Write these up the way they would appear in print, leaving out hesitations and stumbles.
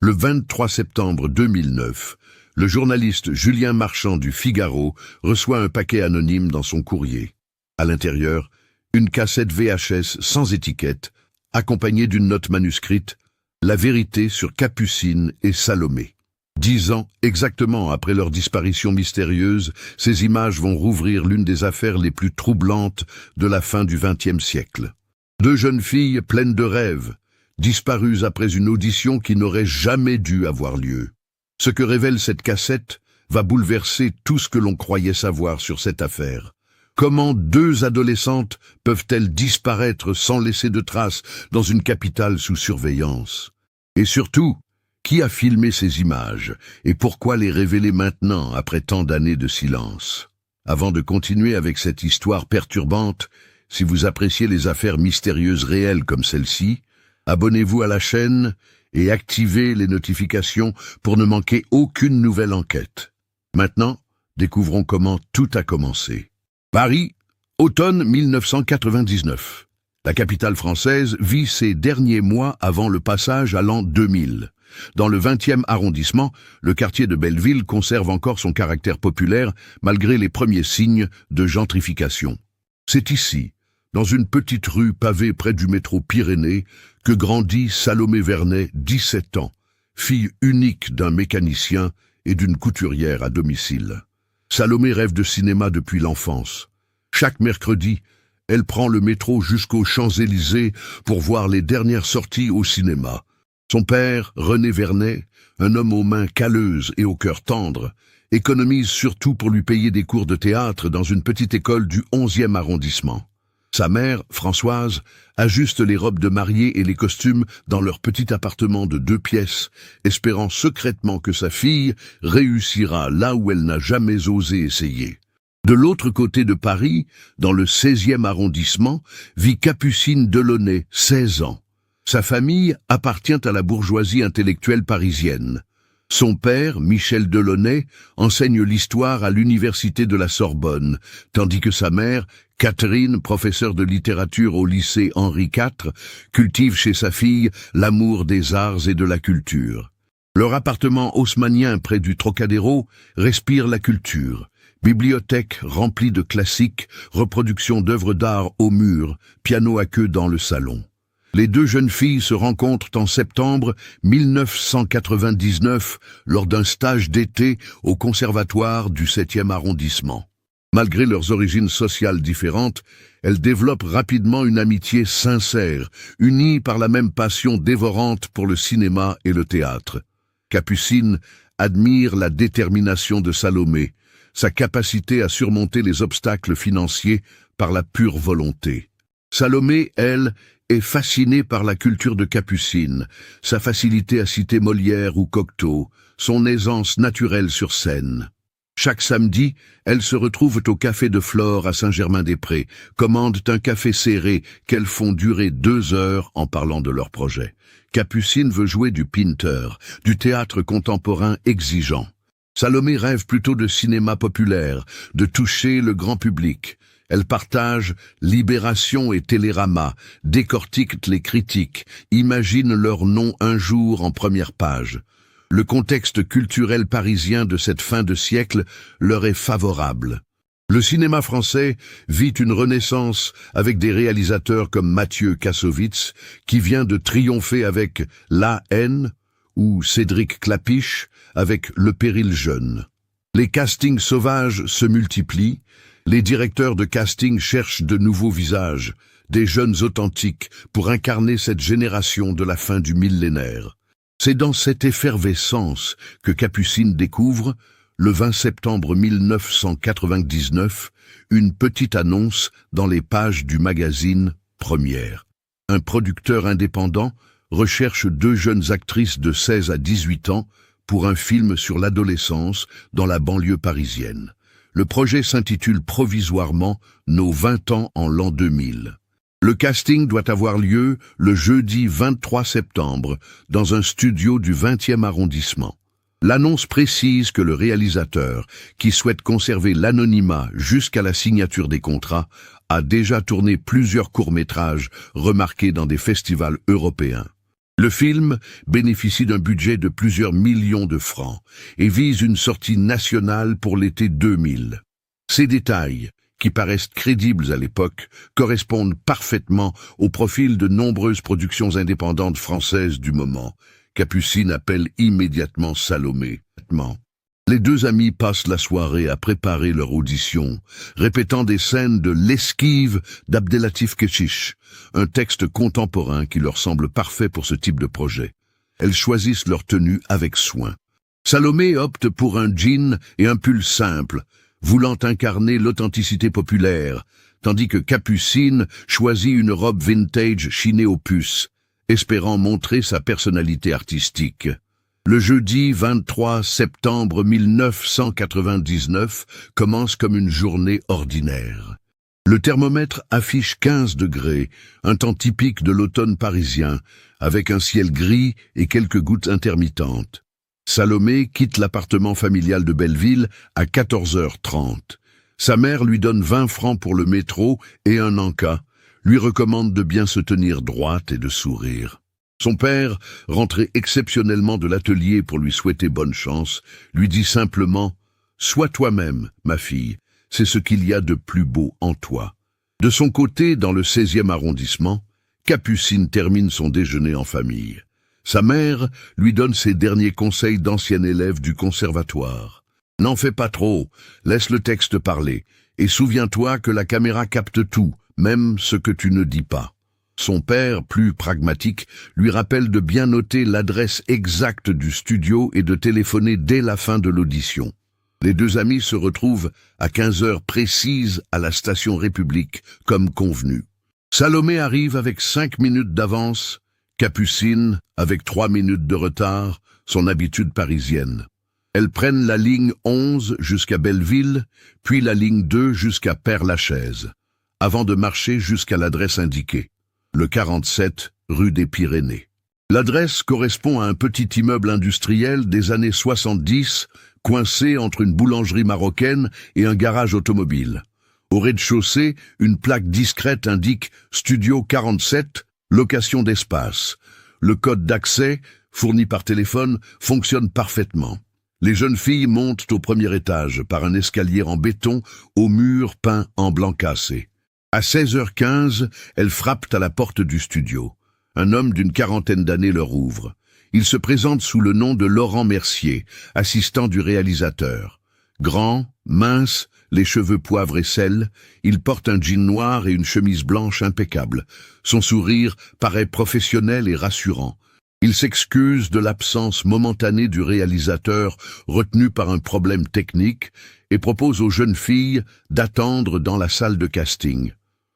Le 23 septembre 2009, le journaliste Julien Marchand du Figaro reçoit un paquet anonyme dans son courrier. À l'intérieur, une cassette VHS sans étiquette, accompagnée d'une note manuscrite, La vérité sur Capucine et Salomé. 10 ans exactement après leur disparition mystérieuse, ces images vont rouvrir l'une des affaires les plus troublantes de la fin du XXe siècle. 2 jeunes filles pleines de rêves, disparues après une audition qui n'aurait jamais dû avoir lieu. Ce que révèle cette cassette va bouleverser tout ce que l'on croyait savoir sur cette affaire. Comment 2 adolescentes peuvent-elles disparaître sans laisser de traces dans une capitale sous surveillance? Et surtout, qui a filmé ces images et pourquoi les révéler maintenant après tant d'années de silence? Avant de continuer avec cette histoire perturbante, si vous appréciez les affaires mystérieuses réelles comme celle-ci, abonnez-vous à la chaîne et activez les notifications pour ne manquer aucune nouvelle enquête. Maintenant, découvrons comment tout a commencé. Paris, automne 1999. La capitale française vit ses derniers mois avant le passage à l'an 2000. Dans le 20e arrondissement, le quartier de Belleville conserve encore son caractère populaire malgré les premiers signes de gentrification. C'est ici, dans une petite rue pavée près du métro Pyrénées, que grandit Salomé Vernet, 17 ans, fille unique d'un mécanicien et d'une couturière à domicile. Salomé rêve de cinéma depuis l'enfance. Chaque mercredi, elle prend le métro jusqu'aux Champs-Élysées pour voir les dernières sorties au cinéma. Son père, René Vernet, un homme aux mains calleuses et au cœur tendre, économise surtout pour lui payer des cours de théâtre dans une petite école du 11e arrondissement. Sa mère, Françoise, ajuste les robes de mariée et les costumes dans leur petit appartement de 2 pièces, espérant secrètement que sa fille réussira là où elle n'a jamais osé essayer. De l'autre côté de Paris, dans le 16e arrondissement, vit Capucine Delaunay, 16 ans. Sa famille appartient à la bourgeoisie intellectuelle parisienne. Son père, Michel Delaunay, enseigne l'histoire à l'université de la Sorbonne, tandis que sa mère, Catherine, professeure de littérature au lycée Henri IV, cultive chez sa fille l'amour des arts et de la culture. Leur appartement haussmannien près du Trocadéro respire la culture. Bibliothèque remplie de classiques, reproductions d'œuvres d'art au mur, piano à queue dans le salon. Les 2 jeunes filles se rencontrent en septembre 1999 lors d'un stage d'été au conservatoire du 7e arrondissement. Malgré leurs origines sociales différentes, elles développent rapidement une amitié sincère, unie par la même passion dévorante pour le cinéma et le théâtre. Capucine admire la détermination de Salomé, sa capacité à surmonter les obstacles financiers par la pure volonté. Salomé, elle, est fascinée par la culture de Capucine, sa facilité à citer Molière ou Cocteau, son aisance naturelle sur scène. Chaque samedi, elles se retrouvent au Café de Flore à Saint-Germain-des-Prés, commandent un café serré qu'elles font durer 2 heures en parlant de leur projet. Capucine veut jouer du Pinter, du théâtre contemporain exigeant. Salomé rêve plutôt de cinéma populaire, de toucher le grand public. Elle partage Libération et Télérama, décortique les critiques, imagine leur nom un jour en première page. Le contexte culturel parisien de cette fin de siècle leur est favorable. Le cinéma français vit une renaissance avec des réalisateurs comme Mathieu Kassovitz, qui vient de triompher avec La haine, ou Cédric Klapisch avec Le péril jeune. Les castings sauvages se multiplient, les directeurs de casting cherchent de nouveaux visages, des jeunes authentiques pour incarner cette génération de la fin du millénaire. C'est dans cette effervescence que Capucine découvre, le 20 septembre 1999, une petite annonce dans les pages du magazine Première. Un producteur indépendant recherche 2 jeunes actrices de 16 à 18 ans pour un film sur l'adolescence dans la banlieue parisienne. Le projet s'intitule provisoirement « Nos 20 ans en l'an 2000 ». Le casting doit avoir lieu le jeudi 23 septembre dans un studio du 20e arrondissement. L'annonce précise que le réalisateur, qui souhaite conserver l'anonymat jusqu'à la signature des contrats, a déjà tourné plusieurs courts-métrages remarqués dans des festivals européens. Le film bénéficie d'un budget de plusieurs millions de francs et vise une sortie nationale pour l'été 2000. Ces détails, qui paraissent crédibles à l'époque, correspondent parfaitement au profil de nombreuses productions indépendantes françaises du moment. Capucine appelle immédiatement Salomé. Les deux amis passent la soirée à préparer leur audition, répétant des scènes de L'esquive d'Abdelatif Kechiche, un texte contemporain qui leur semble parfait pour ce type de projet. Elles choisissent leur tenue avec soin. Salomé opte pour un jean et un pull simple, voulant incarner l'authenticité populaire, tandis que Capucine choisit une robe vintage chinée aux puces, espérant montrer sa personnalité artistique. Le jeudi 23 septembre 1999 commence comme une journée ordinaire. Le thermomètre affiche 15 degrés, un temps typique de l'automne parisien, avec un ciel gris et quelques gouttes intermittentes. Salomé quitte l'appartement familial de Belleville à 14h30. Sa mère lui donne 20 francs pour le métro et un en-cas, lui recommande de bien se tenir droite et de sourire. Son père, rentré exceptionnellement de l'atelier pour lui souhaiter bonne chance, lui dit simplement « Sois toi-même, ma fille, c'est ce qu'il y a de plus beau en toi ». De son côté, dans le 16e arrondissement, Capucine termine son déjeuner en famille. Sa mère lui donne ses derniers conseils d'ancien élève du conservatoire. « N'en fais pas trop, laisse le texte parler, et souviens-toi que la caméra capte tout, même ce que tu ne dis pas. » Son père, plus pragmatique, lui rappelle de bien noter l'adresse exacte du studio et de téléphoner dès la fin de l'audition. Les deux amis se retrouvent à 15 heures précises à la station République, comme convenu. Salomé arrive avec 5 minutes d'avance, Capucine avec 3 minutes de retard, son habitude parisienne. Elles prennent la ligne 11 jusqu'à Belleville, puis la ligne 2 jusqu'à Père-Lachaise, avant de marcher jusqu'à l'adresse indiquée. Le 47, rue des Pyrénées. L'adresse correspond à un petit immeuble industriel des années 70, coincé entre une boulangerie marocaine et un garage automobile. Au rez-de-chaussée, une plaque discrète indique « Studio 47, location d'espace ». Le code d'accès, fourni par téléphone, fonctionne parfaitement. Les jeunes filles montent au premier étage par un escalier en béton au mur peint en blanc cassé. À 16h15, elles frappent à la porte du studio. Un homme d'une quarantaine d'années leur ouvre. Il se présente sous le nom de Laurent Mercier, assistant du réalisateur. Grand, mince, les cheveux poivre et sel, il porte un jean noir et une chemise blanche impeccable. Son sourire paraît professionnel et rassurant. Il s'excuse de l'absence momentanée du réalisateur retenu par un problème technique et propose aux jeunes filles d'attendre dans la salle de casting.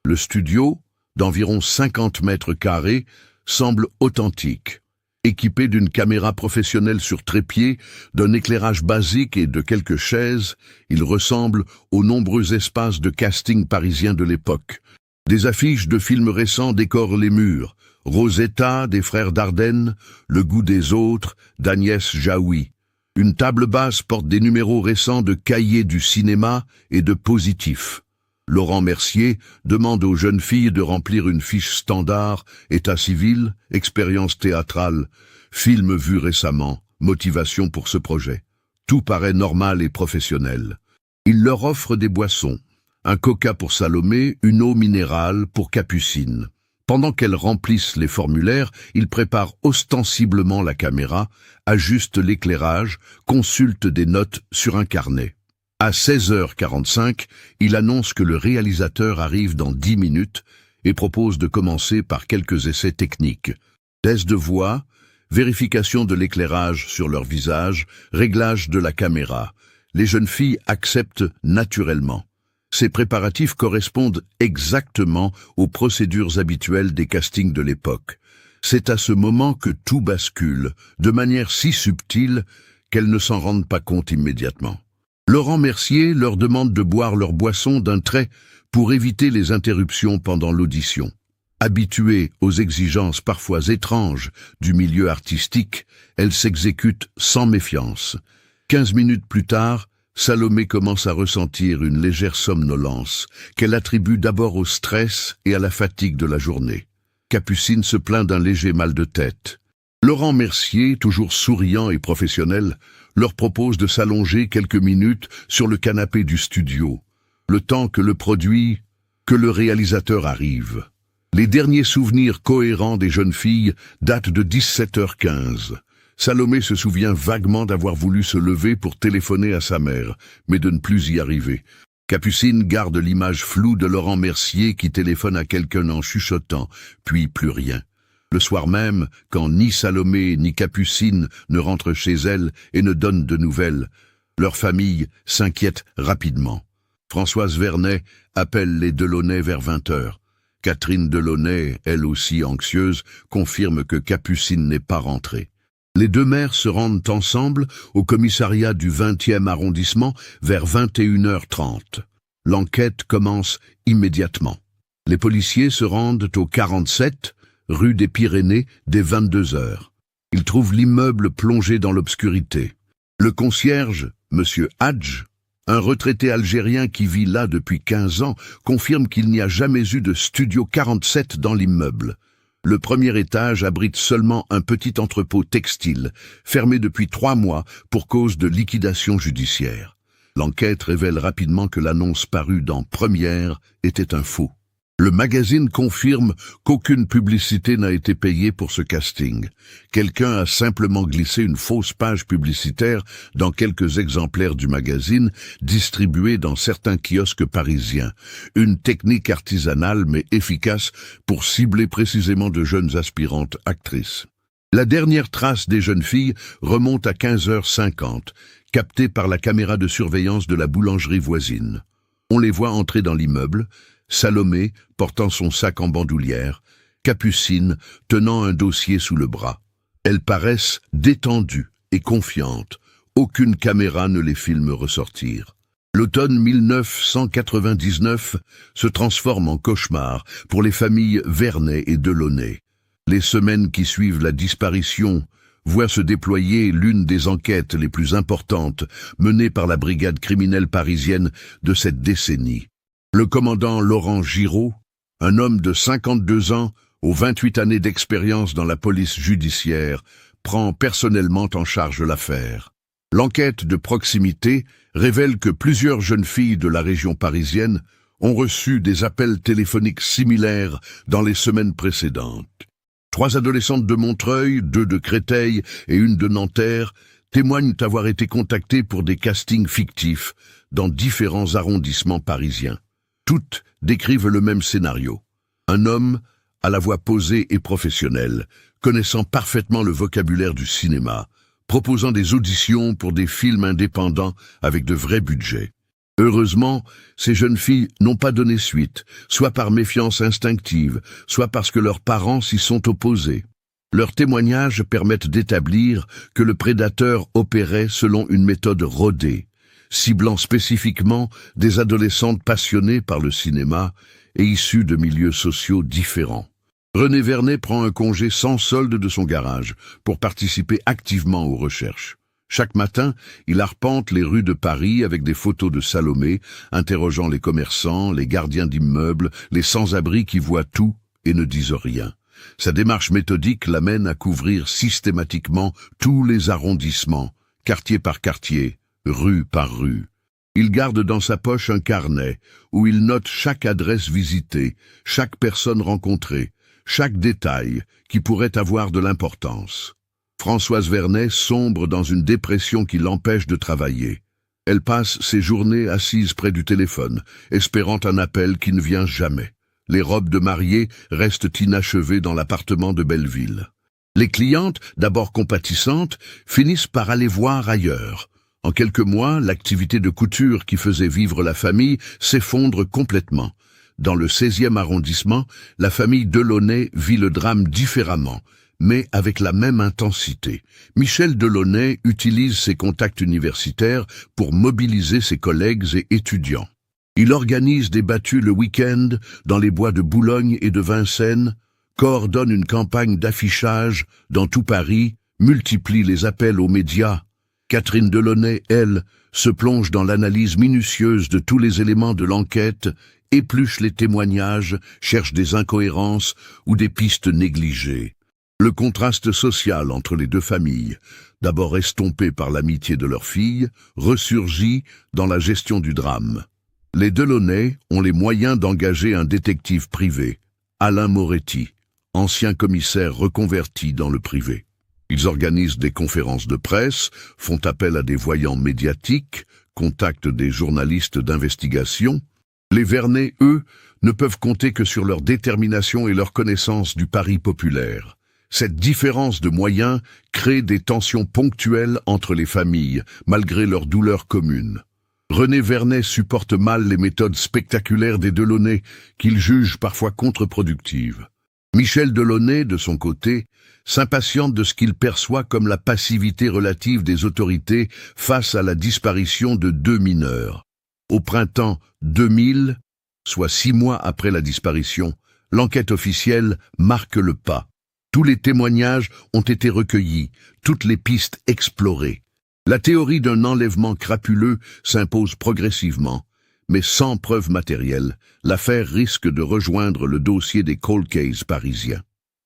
Le studio, d'environ 50 mètres carrés, semble authentique. Équipé d'une caméra professionnelle sur trépied, d'un éclairage basique et de quelques chaises, il ressemble aux nombreux espaces de casting parisiens de l'époque. Des affiches de films récents décorent les murs. Rosetta, des frères Dardenne, Le goût des autres, d'Agnès Jaoui. Une table basse porte des numéros récents de Cahiers du cinéma et de Positif. Laurent Mercier demande aux jeunes filles de remplir une fiche standard, état civil, expérience théâtrale, film vu récemment, motivation pour ce projet. Tout paraît normal et professionnel. Il leur offre des boissons, un coca pour Salomé, une eau minérale pour Capucine. Pendant qu'elles remplissent les formulaires, il prépare ostensiblement la caméra, ajuste l'éclairage, consulte des notes sur un carnet. À 16h45, il annonce que le réalisateur arrive dans 10 minutes et propose de commencer par quelques essais techniques. Test de voix, vérification de l'éclairage sur leur visage, réglage de la caméra. Les jeunes filles acceptent naturellement. Ces préparatifs correspondent exactement aux procédures habituelles des castings de l'époque. C'est à ce moment que tout bascule, de manière si subtile qu'elles ne s'en rendent pas compte immédiatement. Laurent Mercier leur demande de boire leur boisson d'un trait pour éviter les interruptions pendant l'audition. Habituées aux exigences parfois étranges du milieu artistique, elles s'exécutent sans méfiance. 15 minutes plus tard, Salomé commence à ressentir une légère somnolence, qu'elle attribue d'abord au stress et à la fatigue de la journée. Capucine se plaint d'un léger mal de tête. Laurent Mercier, toujours souriant et professionnel, leur propose de s'allonger quelques minutes sur le canapé du studio, le temps que le réalisateur arrive. Les derniers souvenirs cohérents des jeunes filles datent de 17h15. Salomé se souvient vaguement d'avoir voulu se lever pour téléphoner à sa mère, mais de ne plus y arriver. Capucine garde l'image floue de Laurent Mercier qui téléphone à quelqu'un en chuchotant, puis plus rien. Le soir même, quand ni Salomé ni Capucine ne rentrent chez elles et ne donnent de nouvelles, leur famille s'inquiète rapidement. Françoise Vernet appelle les Delaunay vers 20h. Catherine Delaunay, elle aussi anxieuse, confirme que Capucine n'est pas rentrée. Les deux mères se rendent ensemble au commissariat du 20e arrondissement vers 21h30. L'enquête commence immédiatement. Les policiers se rendent au 47, rue des Pyrénées, dès 22h. Ils trouvent l'immeuble plongé dans l'obscurité. Le concierge, Monsieur Hadj, un retraité algérien qui vit là depuis 15 ans, confirme qu'il n'y a jamais eu de studio 47 dans l'immeuble. Le premier étage abrite seulement un petit entrepôt textile, fermé depuis 3 mois pour cause de liquidation judiciaire. L'enquête révèle rapidement que l'annonce parue dans Première était un faux. Le magazine confirme qu'aucune publicité n'a été payée pour ce casting. Quelqu'un a simplement glissé une fausse page publicitaire dans quelques exemplaires du magazine, distribués dans certains kiosques parisiens. Une technique artisanale mais efficace pour cibler précisément de jeunes aspirantes actrices. La dernière trace des jeunes filles remonte à 15h50, captée par la caméra de surveillance de la boulangerie voisine. On les voit entrer dans l'immeuble, Salomé portant son sac en bandoulière, Capucine tenant un dossier sous le bras. Elles paraissent détendues et confiantes. Aucune caméra ne les filme ressortir. L'automne 1999 se transforme en cauchemar pour les familles Vernet et Delaunay. Les semaines qui suivent la disparition voient se déployer l'une des enquêtes les plus importantes menées par la brigade criminelle parisienne de cette décennie. Le commandant Laurent Giraud, un homme de 52 ans aux 28 années d'expérience dans la police judiciaire, prend personnellement en charge l'affaire. L'enquête de proximité révèle que plusieurs jeunes filles de la région parisienne ont reçu des appels téléphoniques similaires dans les semaines précédentes. 3 adolescentes de Montreuil, 2 de Créteil et 1 de Nanterre témoignent avoir été contactées pour des castings fictifs dans différents arrondissements parisiens. Toutes décrivent le même scénario. Un homme à la voix posée et professionnelle, connaissant parfaitement le vocabulaire du cinéma, proposant des auditions pour des films indépendants avec de vrais budgets. Heureusement, ces jeunes filles n'ont pas donné suite, soit par méfiance instinctive, soit parce que leurs parents s'y sont opposés. Leurs témoignages permettent d'établir que le prédateur opérait selon une méthode rodée, ciblant spécifiquement des adolescentes passionnées par le cinéma et issues de milieux sociaux différents. René Vernet prend un congé sans solde de son garage pour participer activement aux recherches. Chaque matin, il arpente les rues de Paris avec des photos de Salomé, interrogeant les commerçants, les gardiens d'immeubles, les sans-abri qui voient tout et ne disent rien. Sa démarche méthodique l'amène à couvrir systématiquement tous les arrondissements, quartier par quartier, rue par rue. Il garde dans sa poche un carnet où il note chaque adresse visitée, chaque personne rencontrée, chaque détail qui pourrait avoir de l'importance. Françoise Vernet sombre dans une dépression qui l'empêche de travailler. Elle passe ses journées assise près du téléphone, espérant un appel qui ne vient jamais. Les robes de mariée restent inachevées dans l'appartement de Belleville. Les clientes, d'abord compatissantes, finissent par aller voir ailleurs. En quelques mois, l'activité de couture qui faisait vivre la famille s'effondre complètement. Dans le 16e arrondissement, la famille Delaunay vit le drame différemment, mais avec la même intensité. Michel Delaunay utilise ses contacts universitaires pour mobiliser ses collègues et étudiants. Il organise des battues le week-end dans les bois de Boulogne et de Vincennes, coordonne une campagne d'affichage dans tout Paris, multiplie les appels aux médias. Catherine Delaunay, elle, se plonge dans l'analyse minutieuse de tous les éléments de l'enquête, épluche les témoignages, cherche des incohérences ou des pistes négligées. Le contraste social entre les deux familles, d'abord estompé par l'amitié de leur fille, ressurgit dans la gestion du drame. Les Delaunay ont les moyens d'engager un détective privé, Alain Moretti, ancien commissaire reconverti dans le privé. Ils organisent des conférences de presse, font appel à des voyants médiatiques, contactent des journalistes d'investigation. Les Vernet, eux, ne peuvent compter que sur leur détermination et leur connaissance du pari populaire. Cette différence de moyens crée des tensions ponctuelles entre les familles, malgré leurs douleurs communes. René Vernet supporte mal les méthodes spectaculaires des Delaunay, qu'il juge parfois contre-productives. Michel Delaunay, de son côté, s'impatiente de ce qu'il perçoit comme la passivité relative des autorités face à la disparition de 2 mineurs. Au printemps 2000, soit 6 mois après la disparition, l'enquête officielle marque le pas. Tous les témoignages ont été recueillis, toutes les pistes explorées. La théorie d'un enlèvement crapuleux s'impose progressivement, mais sans preuve matérielle, l'affaire risque de rejoindre le dossier des cold cases parisiens.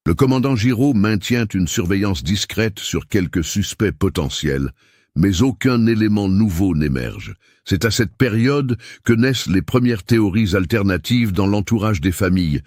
Le commandant Giraud maintient une surveillance discrète sur quelques suspects potentiels, mais aucun élément nouveau n'émerge. C'est à cette période que naissent les premières théories alternatives dans l'entourage des familles.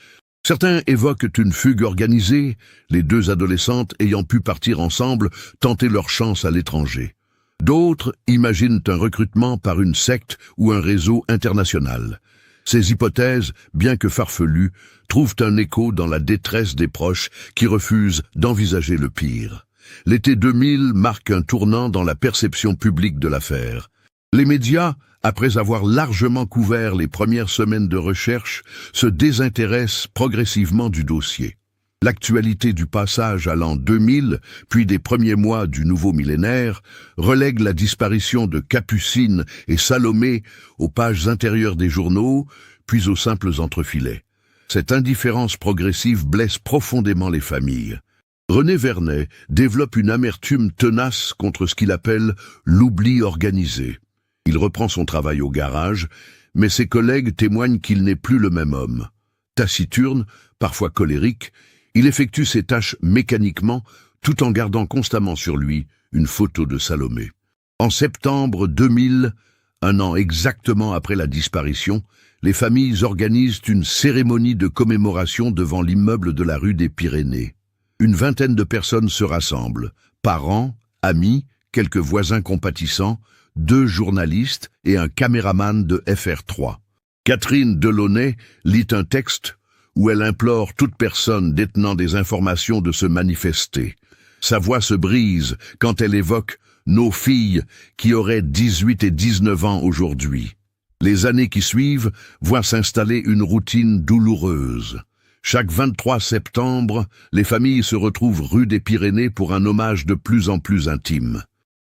Certains évoquent une fugue organisée, les 2 adolescentes ayant pu partir ensemble tenter leur chance à l'étranger. D'autres imaginent un recrutement par une secte ou un réseau international. Ces hypothèses, bien que farfelues, trouvent un écho dans la détresse des proches qui refusent d'envisager le pire. L'été 2000 marque un tournant dans la perception publique de l'affaire. Les médias, après avoir largement couvert les premières semaines de recherche, se désintéressent progressivement du dossier. L'actualité du passage à l'an 2000, puis des premiers mois du nouveau millénaire, relègue la disparition de Capucine et Salomé aux pages intérieures des journaux, puis aux simples entrefilets. Cette indifférence progressive blesse profondément les familles. René Vernet développe une amertume tenace contre ce qu'il appelle l'oubli organisé. Il reprend son travail au garage, mais ses collègues témoignent qu'il n'est plus le même homme. Taciturne, parfois colérique, il effectue ses tâches mécaniquement, tout en gardant constamment sur lui une photo de Salomé. En septembre 2000, un an exactement après la disparition, les familles organisent une cérémonie de commémoration devant l'immeuble de la rue des Pyrénées. Une vingtaine de personnes se rassemblent, parents, amis, quelques voisins compatissants, 2 journalistes et un caméraman de FR3. Catherine Delaunay lit un texte où elle implore toute personne détenant des informations de se manifester. Sa voix se brise quand elle évoque nos filles qui auraient 18 et 19 ans aujourd'hui. Les années qui suivent voient s'installer une routine douloureuse. Chaque 23 septembre, les familles se retrouvent rue des Pyrénées pour un hommage de plus en plus intime.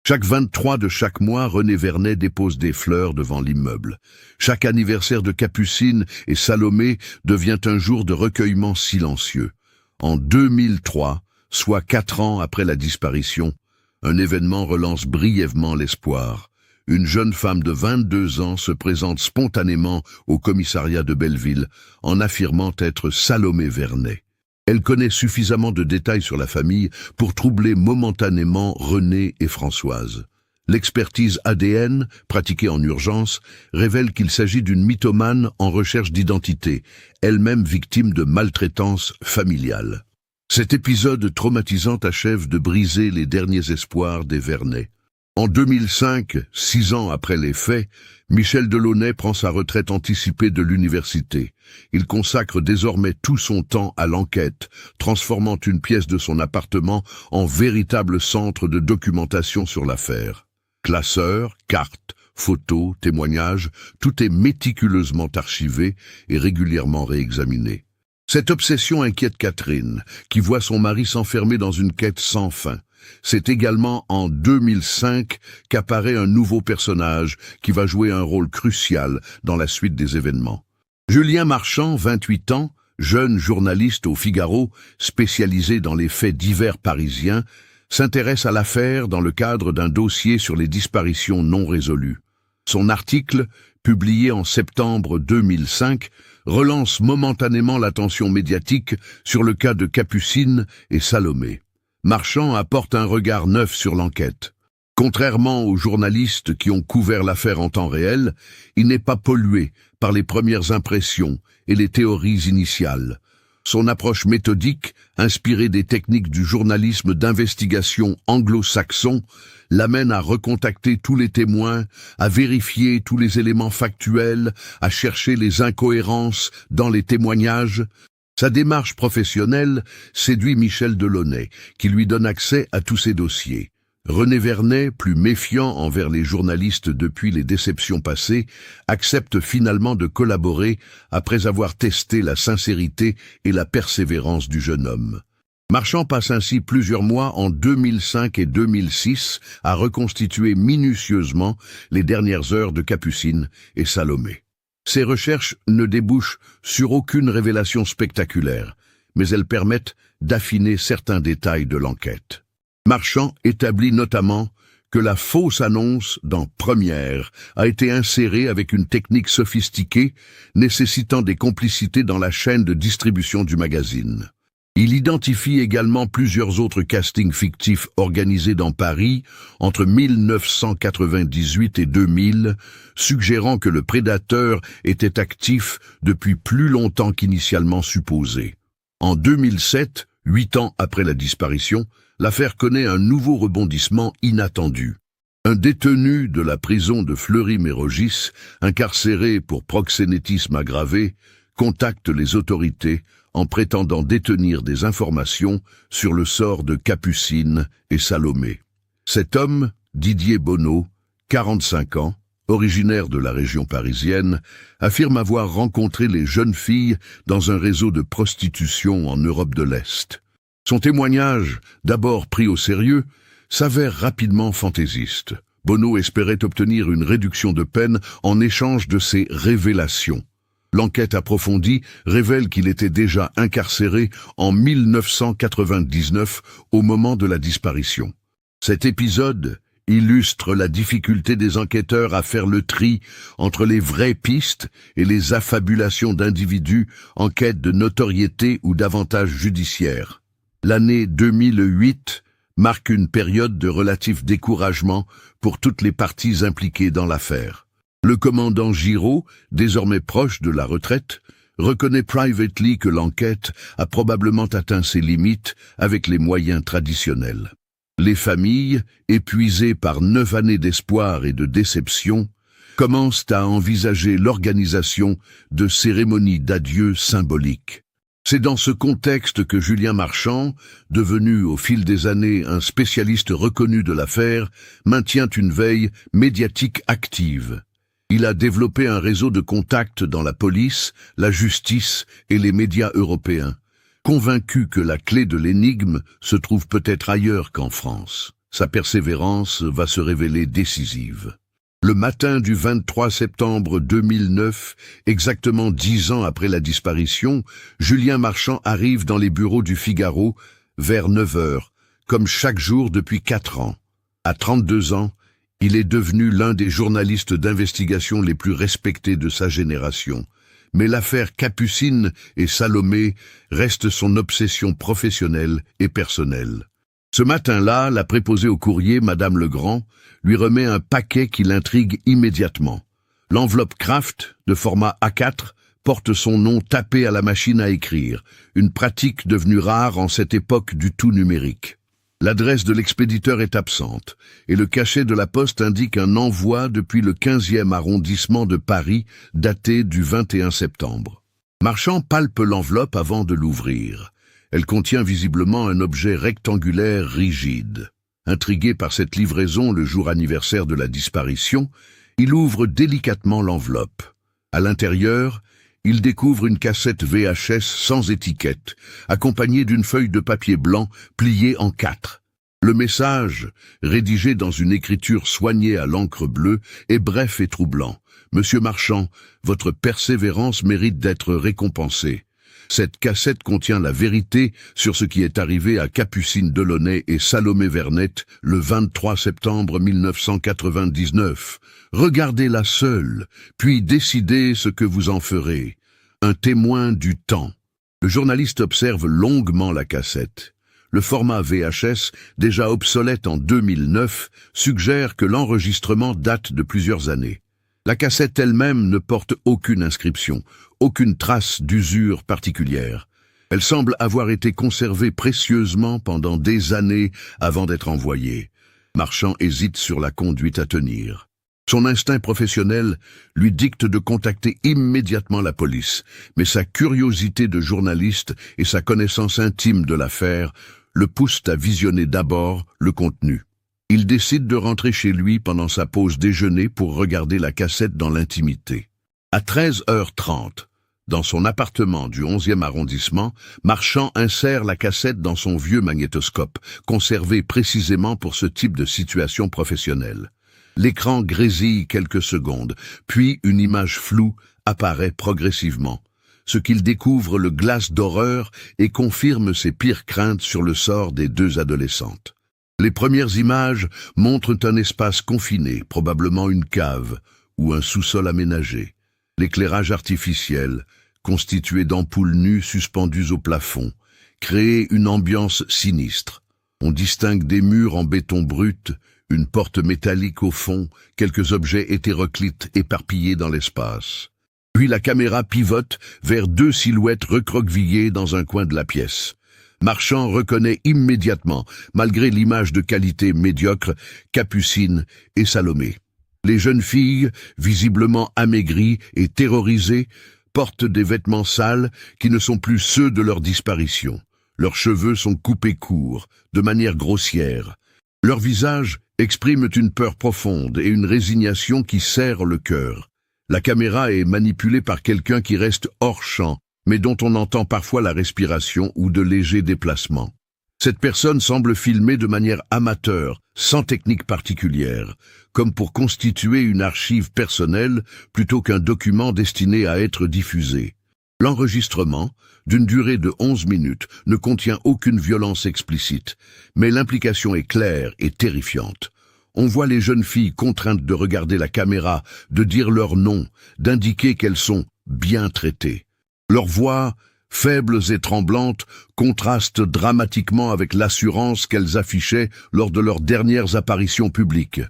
Chaque 23 de chaque mois, René Vernet dépose des fleurs devant l'immeuble. Chaque anniversaire de Capucine et Salomé devient un jour de recueillement silencieux. En 2003, soit 4 ans après la disparition, un événement relance brièvement l'espoir. Une jeune femme de 22 ans se présente spontanément au commissariat de Belleville en affirmant être Salomé Vernet. Elle connaît suffisamment de détails sur la famille pour troubler momentanément René et Françoise. L'expertise ADN, pratiquée en urgence, révèle qu'il s'agit d'une mythomane en recherche d'identité, elle-même victime de maltraitance familiale. Cet épisode traumatisant achève de briser les derniers espoirs des Vernet. En 2005, 6 ans après les faits, Michel Delaunay prend sa retraite anticipée de l'université. Il consacre désormais tout son temps à l'enquête, transformant une pièce de son appartement en véritable centre de documentation sur l'affaire. Classeurs, cartes, photos, témoignages, tout est méticuleusement archivé et régulièrement réexaminé. Cette obsession inquiète Catherine, qui voit son mari s'enfermer dans une quête sans fin. C'est également en 2005 qu'apparaît un nouveau personnage qui va jouer un rôle crucial dans la suite des événements. Julien Marchand, 28 ans, jeune journaliste au Figaro, spécialisé dans les faits divers parisiens, s'intéresse à l'affaire dans le cadre d'un dossier sur les disparitions non résolues. Son article, publié en septembre 2005, relance momentanément l'attention médiatique sur le cas de Capucine et Salomé. Marchand apporte un regard neuf sur l'enquête. Contrairement aux journalistes qui ont couvert l'affaire en temps réel, il n'est pas pollué par les premières impressions et les théories initiales. Son approche méthodique, inspirée des techniques du journalisme d'investigation anglo-saxon, l'amène à recontacter tous les témoins, à vérifier tous les éléments factuels, à chercher les incohérences dans les témoignages. Sa démarche professionnelle séduit Michel Delaunay, qui lui donne accès à tous ses dossiers. René Vernet, plus méfiant envers les journalistes depuis les déceptions passées, accepte finalement de collaborer après avoir testé la sincérité et la persévérance du jeune homme. Marchand passe ainsi plusieurs mois en 2005 et 2006 à reconstituer minutieusement les dernières heures de Capucine et Salomé. Ces recherches ne débouchent sur aucune révélation spectaculaire, mais elles permettent d'affiner certains détails de l'enquête. Marchand établit notamment que la fausse annonce dans Première a été insérée avec une technique sophistiquée nécessitant des complicités dans la chaîne de distribution du magazine. Il identifie également plusieurs autres castings fictifs organisés dans Paris entre 1998 et 2000, suggérant que le prédateur était actif depuis plus longtemps qu'initialement supposé. En 2007, 8 ans après la disparition, l'affaire connaît un nouveau rebondissement inattendu. Un détenu de la prison de Fleury-Mérogis, incarcéré pour proxénétisme aggravé, contacte les autorités en prétendant détenir des informations sur le sort de Capucine et Salomé. Cet homme, Didier Bonneau, 45 ans, originaire de la région parisienne, affirme avoir rencontré les jeunes filles dans un réseau de prostitution en Europe de l'Est. Son témoignage, d'abord pris au sérieux, s'avère rapidement fantaisiste. Bonneau espérait obtenir une réduction de peine en échange de ses révélations. L'enquête approfondie révèle qu'il était déjà incarcéré en 1999 au moment de la disparition. Cet épisode illustre la difficulté des enquêteurs à faire le tri entre les vraies pistes et les affabulations d'individus en quête de notoriété ou d'avantages judiciaires. L'année 2008 marque une période de relatif découragement pour toutes les parties impliquées dans l'affaire. Le commandant Giraud, désormais proche de la retraite, reconnaît privately que l'enquête a probablement atteint ses limites avec les moyens traditionnels. Les familles, épuisées par 9 années d'espoir et de déception, commencent à envisager l'organisation de cérémonies d'adieu symboliques. C'est dans ce contexte que Julien Marchand, devenu au fil des années un spécialiste reconnu de l'affaire, maintient une veille médiatique active. Il a développé un réseau de contacts dans la police, la justice et les médias européens, convaincu que la clé de l'énigme se trouve peut-être ailleurs qu'en France. Sa persévérance va se révéler décisive. Le matin du 23 septembre 2009, exactement 10 ans après la disparition, Julien Marchand arrive dans les bureaux du Figaro vers 9 heures, comme chaque jour depuis 4 ans. À 32 ans, il est devenu l'un des journalistes d'investigation les plus respectés de sa génération. Mais l'affaire Capucine et Salomé reste son obsession professionnelle et personnelle. Ce matin-là, la préposée au courrier, Madame Legrand, lui remet un paquet qui l'intrigue immédiatement. L'enveloppe Kraft, de format A4, porte son nom tapé à la machine à écrire, une pratique devenue rare en cette époque du tout numérique. L'adresse de l'expéditeur est absente, et le cachet de la poste indique un envoi depuis le 15e arrondissement de Paris, daté du 21 septembre. Marchand palpe l'enveloppe avant de l'ouvrir. Elle contient visiblement un objet rectangulaire rigide. Intrigué par cette livraison le jour anniversaire de la disparition, il ouvre délicatement l'enveloppe. À l'intérieur, il découvre une cassette VHS sans étiquette, accompagnée d'une feuille de papier blanc pliée en 4. Le message, rédigé dans une écriture soignée à l'encre bleue, est bref et troublant. « Monsieur Marchand, votre persévérance mérite d'être récompensée. Cette cassette contient la vérité sur ce qui est arrivé à Capucine Delaunay et Salomé Vernet le 23 septembre 1999. Regardez-la seule, puis décidez ce que vous en ferez. un témoin du temps. Le journaliste observe longuement la cassette. Le format VHS, déjà obsolète en 2009, suggère que l'enregistrement date de plusieurs années. La cassette elle-même ne porte aucune inscription, aucune trace d'usure particulière. Elle semble avoir été conservée précieusement pendant des années avant d'être envoyée. Marchand hésite sur la conduite à tenir. Son instinct professionnel lui dicte de contacter immédiatement la police, mais sa curiosité de journaliste et sa connaissance intime de l'affaire le poussent à visionner d'abord le contenu. Il décide de rentrer chez lui pendant sa pause déjeuner pour regarder la cassette dans l'intimité. À 13h30, dans son appartement du 11e arrondissement, Marchand insère la cassette dans son vieux magnétoscope, conservé précisément pour ce type de situation professionnelle. L'écran grésille quelques secondes, puis une image floue apparaît progressivement. Ce qu'il découvre le glace d'horreur et confirme ses pires craintes sur le sort des deux adolescentes. Les premières images montrent un espace confiné, probablement une cave ou un sous-sol aménagé. L'éclairage artificiel, constitué d'ampoules nues suspendues au plafond, crée une ambiance sinistre. On distingue des murs en béton brut, une porte métallique au fond, quelques objets hétéroclites éparpillés dans l'espace. Puis la caméra pivote vers deux silhouettes recroquevillées dans un coin de la pièce. Marchand reconnaît immédiatement, malgré l'image de qualité médiocre, Capucine et Salomé. Les jeunes filles, visiblement amaigries et terrorisées, portent des vêtements sales qui ne sont plus ceux de leur disparition. Leurs cheveux sont coupés courts, de manière grossière. Leurs visages expriment une peur profonde et une résignation qui serre le cœur. La caméra est manipulée par quelqu'un qui reste hors champ, mais dont on entend parfois la respiration ou de légers déplacements. Cette personne semble filmer de manière amateur, sans technique particulière, comme pour constituer une archive personnelle plutôt qu'un document destiné à être diffusé. L'enregistrement, d'une durée de 11 minutes, ne contient aucune violence explicite, mais l'implication est claire et terrifiante. On voit les jeunes filles contraintes de regarder la caméra, de dire leur nom, d'indiquer qu'elles sont bien traitées. Leurs voix, faibles et tremblantes, contrastent dramatiquement avec l'assurance qu'elles affichaient lors de leurs dernières apparitions publiques.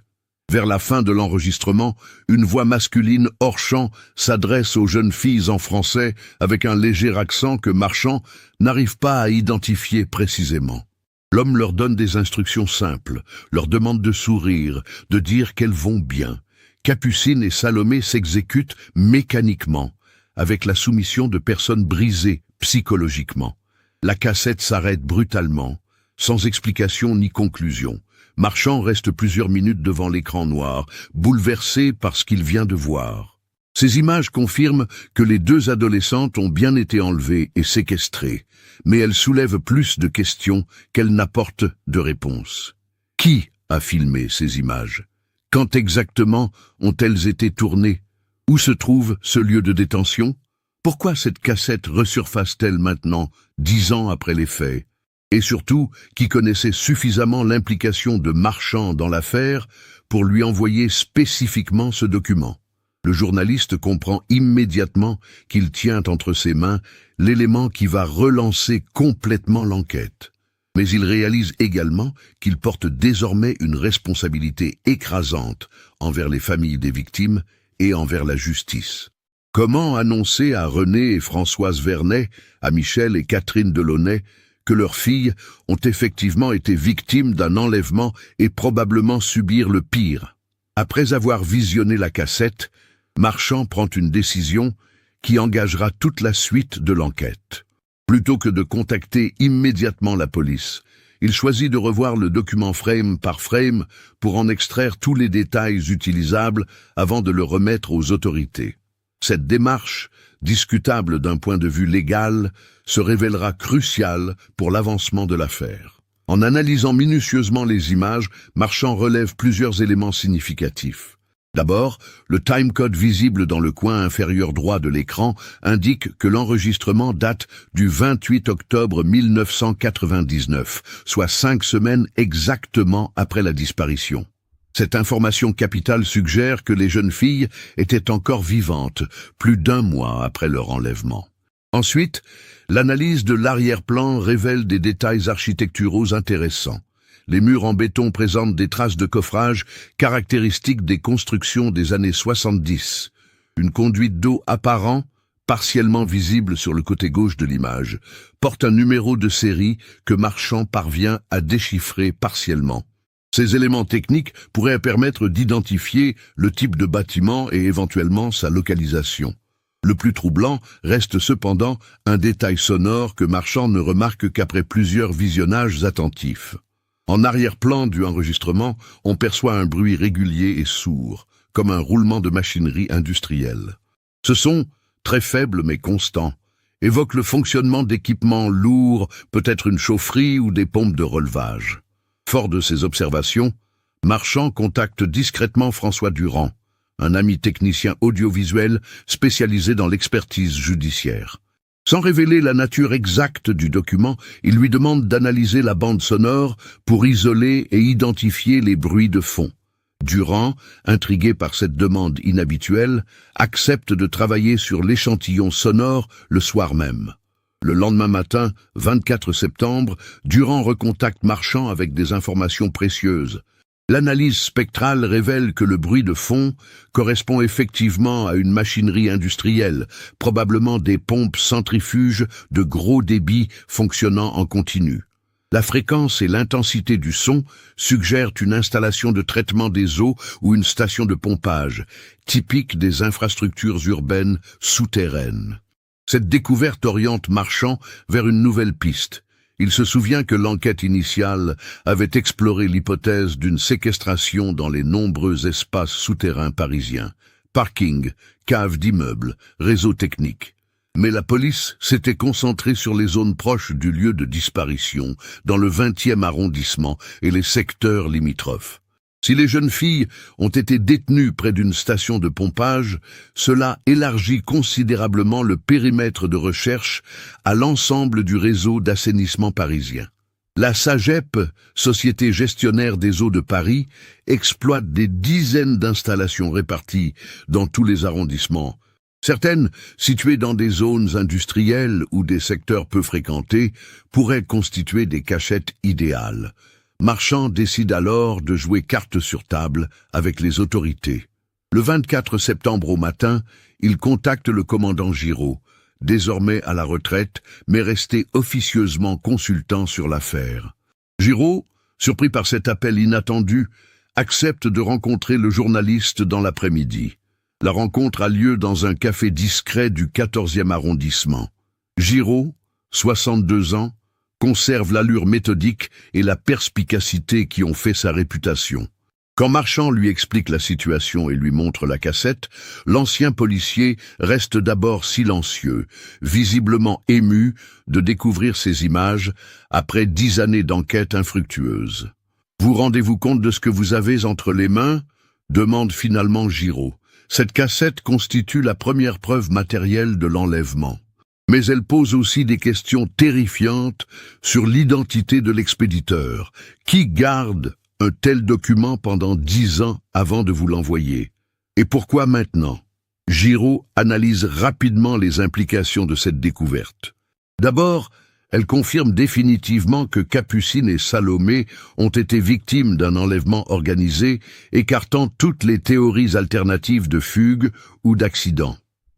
Vers la fin de l'enregistrement, une voix masculine hors champ s'adresse aux jeunes filles en français avec un léger accent que Marchand n'arrive pas à identifier précisément. L'homme leur donne des instructions simples, leur demande de sourire, de dire qu'elles vont bien. Capucine et Salomé s'exécutent mécaniquement, avec la soumission de personnes brisées psychologiquement. La cassette s'arrête brutalement, sans explication ni conclusion. Marchand reste plusieurs minutes devant l'écran noir, bouleversé par ce qu'il vient de voir. Ces images confirment que les deux adolescentes ont bien été enlevées et séquestrées, mais elles soulèvent plus de questions qu'elles n'apportent de réponses. Qui a filmé ces images? Quand exactement ont-elles été tournées? Où se trouve ce lieu de détention? Pourquoi cette cassette resurface-t-elle maintenant, 10 ans après les faits? Et surtout, qui connaissait suffisamment l'implication de Marchand dans l'affaire pour lui envoyer spécifiquement ce document? Le journaliste comprend immédiatement qu'il tient entre ses mains l'élément qui va relancer complètement l'enquête. Mais il réalise également qu'il porte désormais une responsabilité écrasante envers les familles des victimes et envers la justice. Comment annoncer à René et Françoise Vernet, à Michel et Catherine Delaunay, que leurs filles ont effectivement été victimes d'un enlèvement et probablement subir le pire? Après avoir visionné la cassette, Marchand prend une décision qui engagera toute la suite de l'enquête. Plutôt que de contacter immédiatement la police, il choisit de revoir le document frame par frame pour en extraire tous les détails utilisables avant de le remettre aux autorités. Cette démarche, discutable d'un point de vue légal, se révélera cruciale pour l'avancement de l'affaire. En analysant minutieusement les images, Marchand relève plusieurs éléments significatifs. D'abord, le timecode visible dans le coin inférieur droit de l'écran indique que l'enregistrement date du 28 octobre 1999, soit 5 semaines exactement après la disparition. Cette information capitale suggère que les jeunes filles étaient encore vivantes, plus d'un mois après leur enlèvement. Ensuite, l'analyse de l'arrière-plan révèle des détails architecturaux intéressants. Les murs en béton présentent des traces de coffrage caractéristiques des constructions des années 70. Une conduite d'eau apparent, partiellement visible sur le côté gauche de l'image, porte un numéro de série que Marchand parvient à déchiffrer partiellement. Ces éléments techniques pourraient permettre d'identifier le type de bâtiment et éventuellement sa localisation. Le plus troublant reste cependant un détail sonore que Marchand ne remarque qu'après plusieurs visionnages attentifs. En arrière-plan du enregistrement, on perçoit un bruit régulier et sourd, comme un roulement de machinerie industrielle. Ce son, très faible mais constant, évoque le fonctionnement d'équipements lourds, peut-être une chaufferie ou des pompes de relevage. Fort de ces observations, Marchand contacte discrètement François Durand, un ami technicien audiovisuel spécialisé dans l'expertise judiciaire. Sans révéler la nature exacte du document, il lui demande d'analyser la bande sonore pour isoler et identifier les bruits de fond. Durand, intrigué par cette demande inhabituelle, accepte de travailler sur l'échantillon sonore le soir même. Le lendemain matin, 24 septembre, Durand recontacte Marchand avec des informations précieuses. L'analyse spectrale révèle que le bruit de fond correspond effectivement à une machinerie industrielle, probablement des pompes centrifuges de gros débit fonctionnant en continu. La fréquence et l'intensité du son suggèrent une installation de traitement des eaux ou une station de pompage, typique des infrastructures urbaines souterraines. Cette découverte oriente Marchand vers une nouvelle piste. Il se souvient que l'enquête initiale avait exploré l'hypothèse d'une séquestration dans les nombreux espaces souterrains parisiens. Parking, caves d'immeubles, réseaux techniques. Mais la police s'était concentrée sur les zones proches du lieu de disparition, dans le 20e arrondissement et les secteurs limitrophes. Si les jeunes filles ont été détenues près d'une station de pompage, cela élargit considérablement le périmètre de recherche à l'ensemble du réseau d'assainissement parisien. La SAGEP, Société gestionnaire des eaux de Paris, exploite des dizaines d'installations réparties dans tous les arrondissements. Certaines, situées dans des zones industrielles ou des secteurs peu fréquentés, pourraient constituer des cachettes idéales. Marchand décide alors de jouer carte sur table avec les autorités. Le 24 septembre au matin, il contacte le commandant Giraud, désormais à la retraite, mais resté officieusement consultant sur l'affaire. Giraud, surpris par cet appel inattendu, accepte de rencontrer le journaliste dans l'après-midi. La rencontre a lieu dans un café discret du 14e arrondissement. Giraud, 62 ans, conserve l'allure méthodique et la perspicacité qui ont fait sa réputation. Quand Marchand lui explique la situation et lui montre la cassette, l'ancien policier reste d'abord silencieux, visiblement ému de découvrir ces images après 10 années d'enquête infructueuse. « Vous rendez-vous compte de ce que vous avez entre les mains ?» demande finalement Giraud. Cette cassette constitue la première preuve matérielle de l'enlèvement. Mais elle pose aussi des questions terrifiantes sur l'identité de l'expéditeur. Qui garde un tel document pendant 10 ans avant de vous l'envoyer? Et pourquoi maintenant? Giraud analyse rapidement les implications de cette découverte. D'abord, elle confirme définitivement que Capucine et Salomé ont été victimes d'un enlèvement organisé, écartant toutes les théories alternatives de fugue ou d'accident.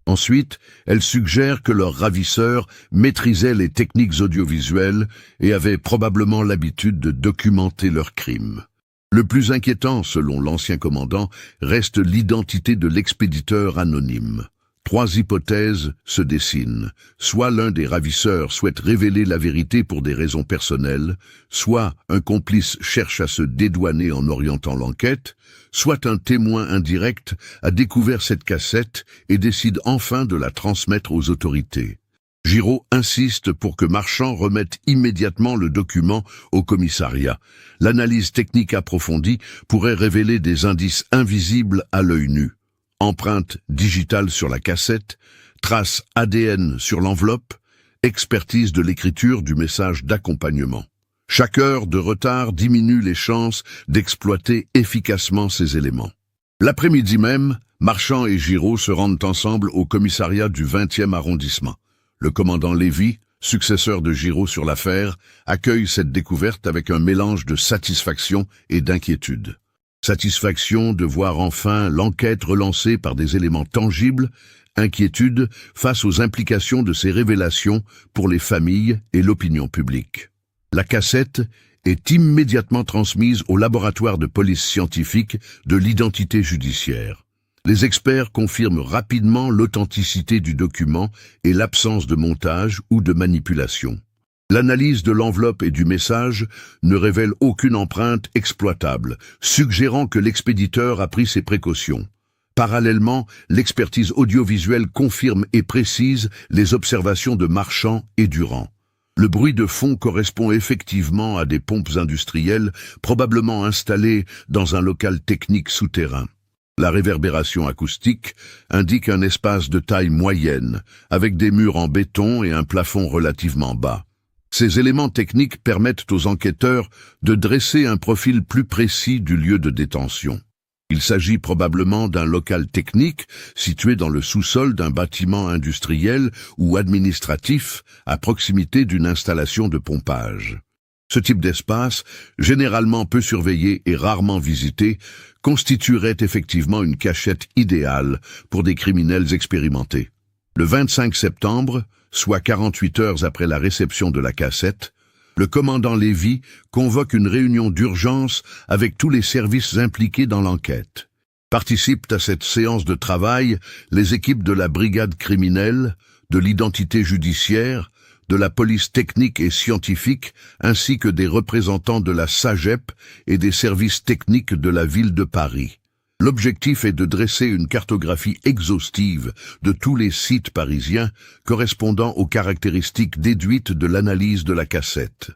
Ensuite, elle suggère que leurs ravisseurs maîtrisaient les techniques audiovisuelles et avaient probablement l'habitude de documenter leurs crimes. Le plus inquiétant, selon l'ancien commandant, reste l'identité de l'expéditeur anonyme. 3 hypothèses se dessinent. Soit l'un des ravisseurs souhaite révéler la vérité pour des raisons personnelles, soit un complice cherche à se dédouaner en orientant l'enquête, soit un témoin indirect a découvert cette cassette et décide enfin de la transmettre aux autorités. Giraud insiste pour que Marchand remette immédiatement le document au commissariat. L'analyse technique approfondie pourrait révéler des indices invisibles à l'œil nu. Empreinte digitale sur la cassette, trace ADN sur l'enveloppe, expertise de l'écriture du message d'accompagnement. Chaque heure de retard diminue les chances d'exploiter efficacement ces éléments. L'après-midi même, Marchand et Giraud se rendent ensemble au commissariat du 20e arrondissement. Le commandant Lévy, successeur de Giraud sur l'affaire, accueille cette découverte avec un mélange de satisfaction et d'inquiétude. Satisfaction de voir enfin l'enquête relancée par des éléments tangibles, inquiétude face aux implications de ces révélations pour les familles et l'opinion publique. La cassette est immédiatement transmise au laboratoire de police scientifique de l'identité judiciaire. Les experts confirment rapidement l'authenticité du document et l'absence de montage ou de manipulation. L'analyse de l'enveloppe et du message ne révèle aucune empreinte exploitable, suggérant que l'expéditeur a pris ses précautions. Parallèlement, l'expertise audiovisuelle confirme et précise les observations de Marchand et Durand. Le bruit de fond correspond effectivement à des pompes industrielles, probablement installées dans un local technique souterrain. La réverbération acoustique indique un espace de taille moyenne, avec des murs en béton et un plafond relativement bas. Ces éléments techniques permettent aux enquêteurs de dresser un profil plus précis du lieu de détention. Il s'agit probablement d'un local technique situé dans le sous-sol d'un bâtiment industriel ou administratif à proximité d'une installation de pompage. Ce type d'espace, généralement peu surveillé et rarement visité, constituerait effectivement une cachette idéale pour des criminels expérimentés. Le 25 septembre, soit 48 heures après la réception de la cassette, le commandant Lévy convoque une réunion d'urgence avec tous les services impliqués dans l'enquête. Participent à cette séance de travail les équipes de la brigade criminelle, de l'identité judiciaire, de la police technique et scientifique, ainsi que des représentants de la SAGEP et des services techniques de la ville de Paris. L'objectif est de dresser une cartographie exhaustive de tous les sites parisiens correspondant aux caractéristiques déduites de l'analyse de la cassette.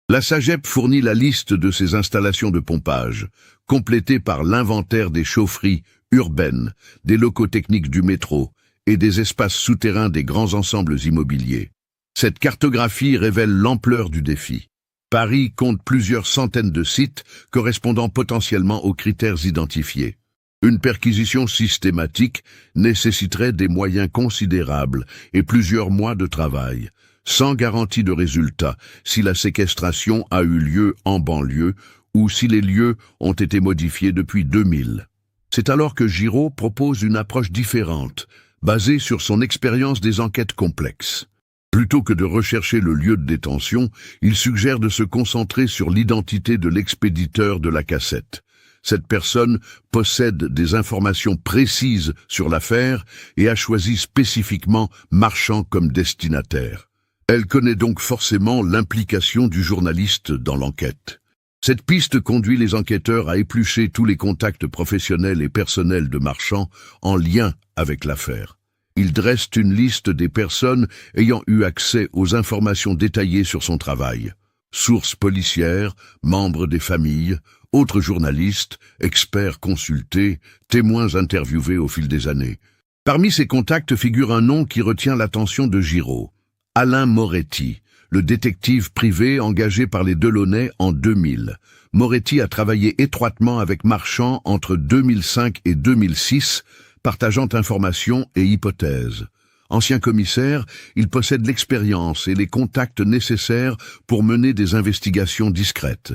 La SAGEP fournit la liste de ces installations de pompage, complétée par l'inventaire des chaufferies urbaines, des locaux techniques du métro et des espaces souterrains des grands ensembles immobiliers. Cette cartographie révèle l'ampleur du défi. Paris compte plusieurs centaines de sites correspondant potentiellement aux critères identifiés. Une perquisition systématique nécessiterait des moyens considérables et plusieurs mois de travail, sans garantie de résultat si la séquestration a eu lieu en banlieue ou si les lieux ont été modifiés depuis 2000. C'est alors que Giraud propose une approche différente, basée sur son expérience des enquêtes complexes. Plutôt que de rechercher le lieu de détention, il suggère de se concentrer sur l'identité de l'expéditeur de la cassette. Cette personne possède des informations précises sur l'affaire et a choisi spécifiquement Marchand comme destinataire. Elle connaît donc forcément l'implication du journaliste dans l'enquête. Cette piste conduit les enquêteurs à éplucher tous les contacts professionnels et personnels de Marchand en lien avec l'affaire. Ils dressent une liste des personnes ayant eu accès aux informations détaillées sur son travail. Sources policières, membres des familles, autres journalistes, experts consultés, témoins interviewés au fil des années. Parmi ces contacts figure un nom qui retient l'attention de Giraud. Alain Moretti, le détective privé engagé par les Delaunay en 2000. Moretti a travaillé étroitement avec Marchand entre 2005 et 2006, partageant informations et hypothèses. Ancien commissaire, il possède l'expérience et les contacts nécessaires pour mener des investigations discrètes.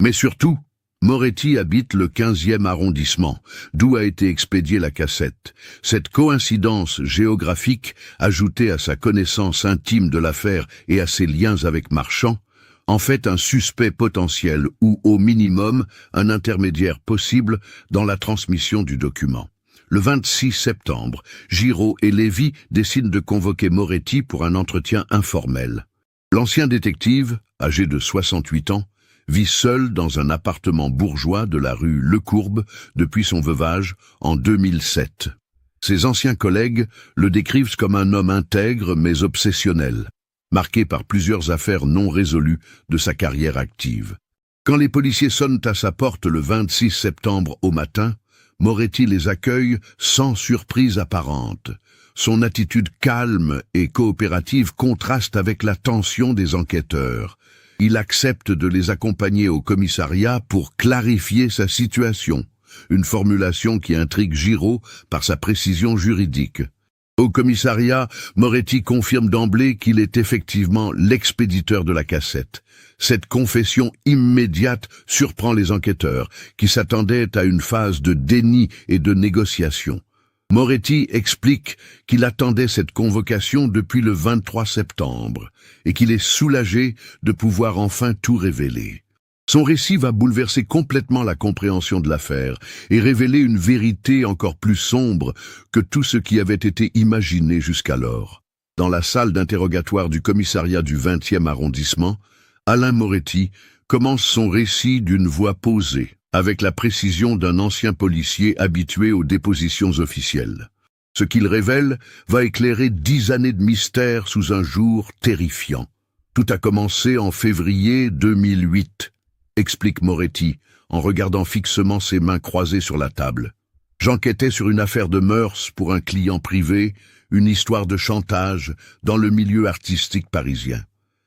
Mais surtout, Moretti habite le 15e arrondissement, d'où a été expédiée la cassette. Cette coïncidence géographique, ajoutée à sa connaissance intime de l'affaire et à ses liens avec Marchand, en fait un suspect potentiel ou, au minimum, un intermédiaire possible dans la transmission du document. Le 26 septembre, Giraud et Lévy décident de convoquer Moretti pour un entretien informel. L'ancien détective, âgé de 68 ans, vit seul dans un appartement bourgeois de la rue Lecourbe depuis son veuvage en 2007. Ses anciens collègues le décrivent comme un homme intègre mais obsessionnel, marqué par plusieurs affaires non résolues de sa carrière active. Quand les policiers sonnent à sa porte le 26 septembre au matin, Moretti les accueille sans surprise apparente. Son attitude calme et coopérative contraste avec la tension des enquêteurs. Il accepte de les accompagner au commissariat pour clarifier sa situation, une formulation qui intrigue Giraud par sa précision juridique. Au commissariat, Moretti confirme d'emblée qu'il est effectivement l'expéditeur de la cassette. Cette confession immédiate surprend les enquêteurs, qui s'attendaient à une phase de déni et de négociation. Moretti explique qu'il attendait cette convocation depuis le 23 septembre et qu'il est soulagé de pouvoir enfin tout révéler. Son récit va bouleverser complètement la compréhension de l'affaire et révéler une vérité encore plus sombre que tout ce qui avait été imaginé jusqu'alors. Dans la salle d'interrogatoire du commissariat du 20e arrondissement, Alain Moretti commence son récit d'une voix posée, avec la précision d'un ancien policier habitué aux dépositions officielles. Ce qu'il révèle va éclairer 10 années de mystère sous un jour terrifiant. Tout a commencé en février 2008. Explique Moretti, en regardant fixement ses mains croisées sur la table. J'enquêtais sur une affaire de mœurs pour un client privé, une histoire de chantage dans le milieu artistique parisien.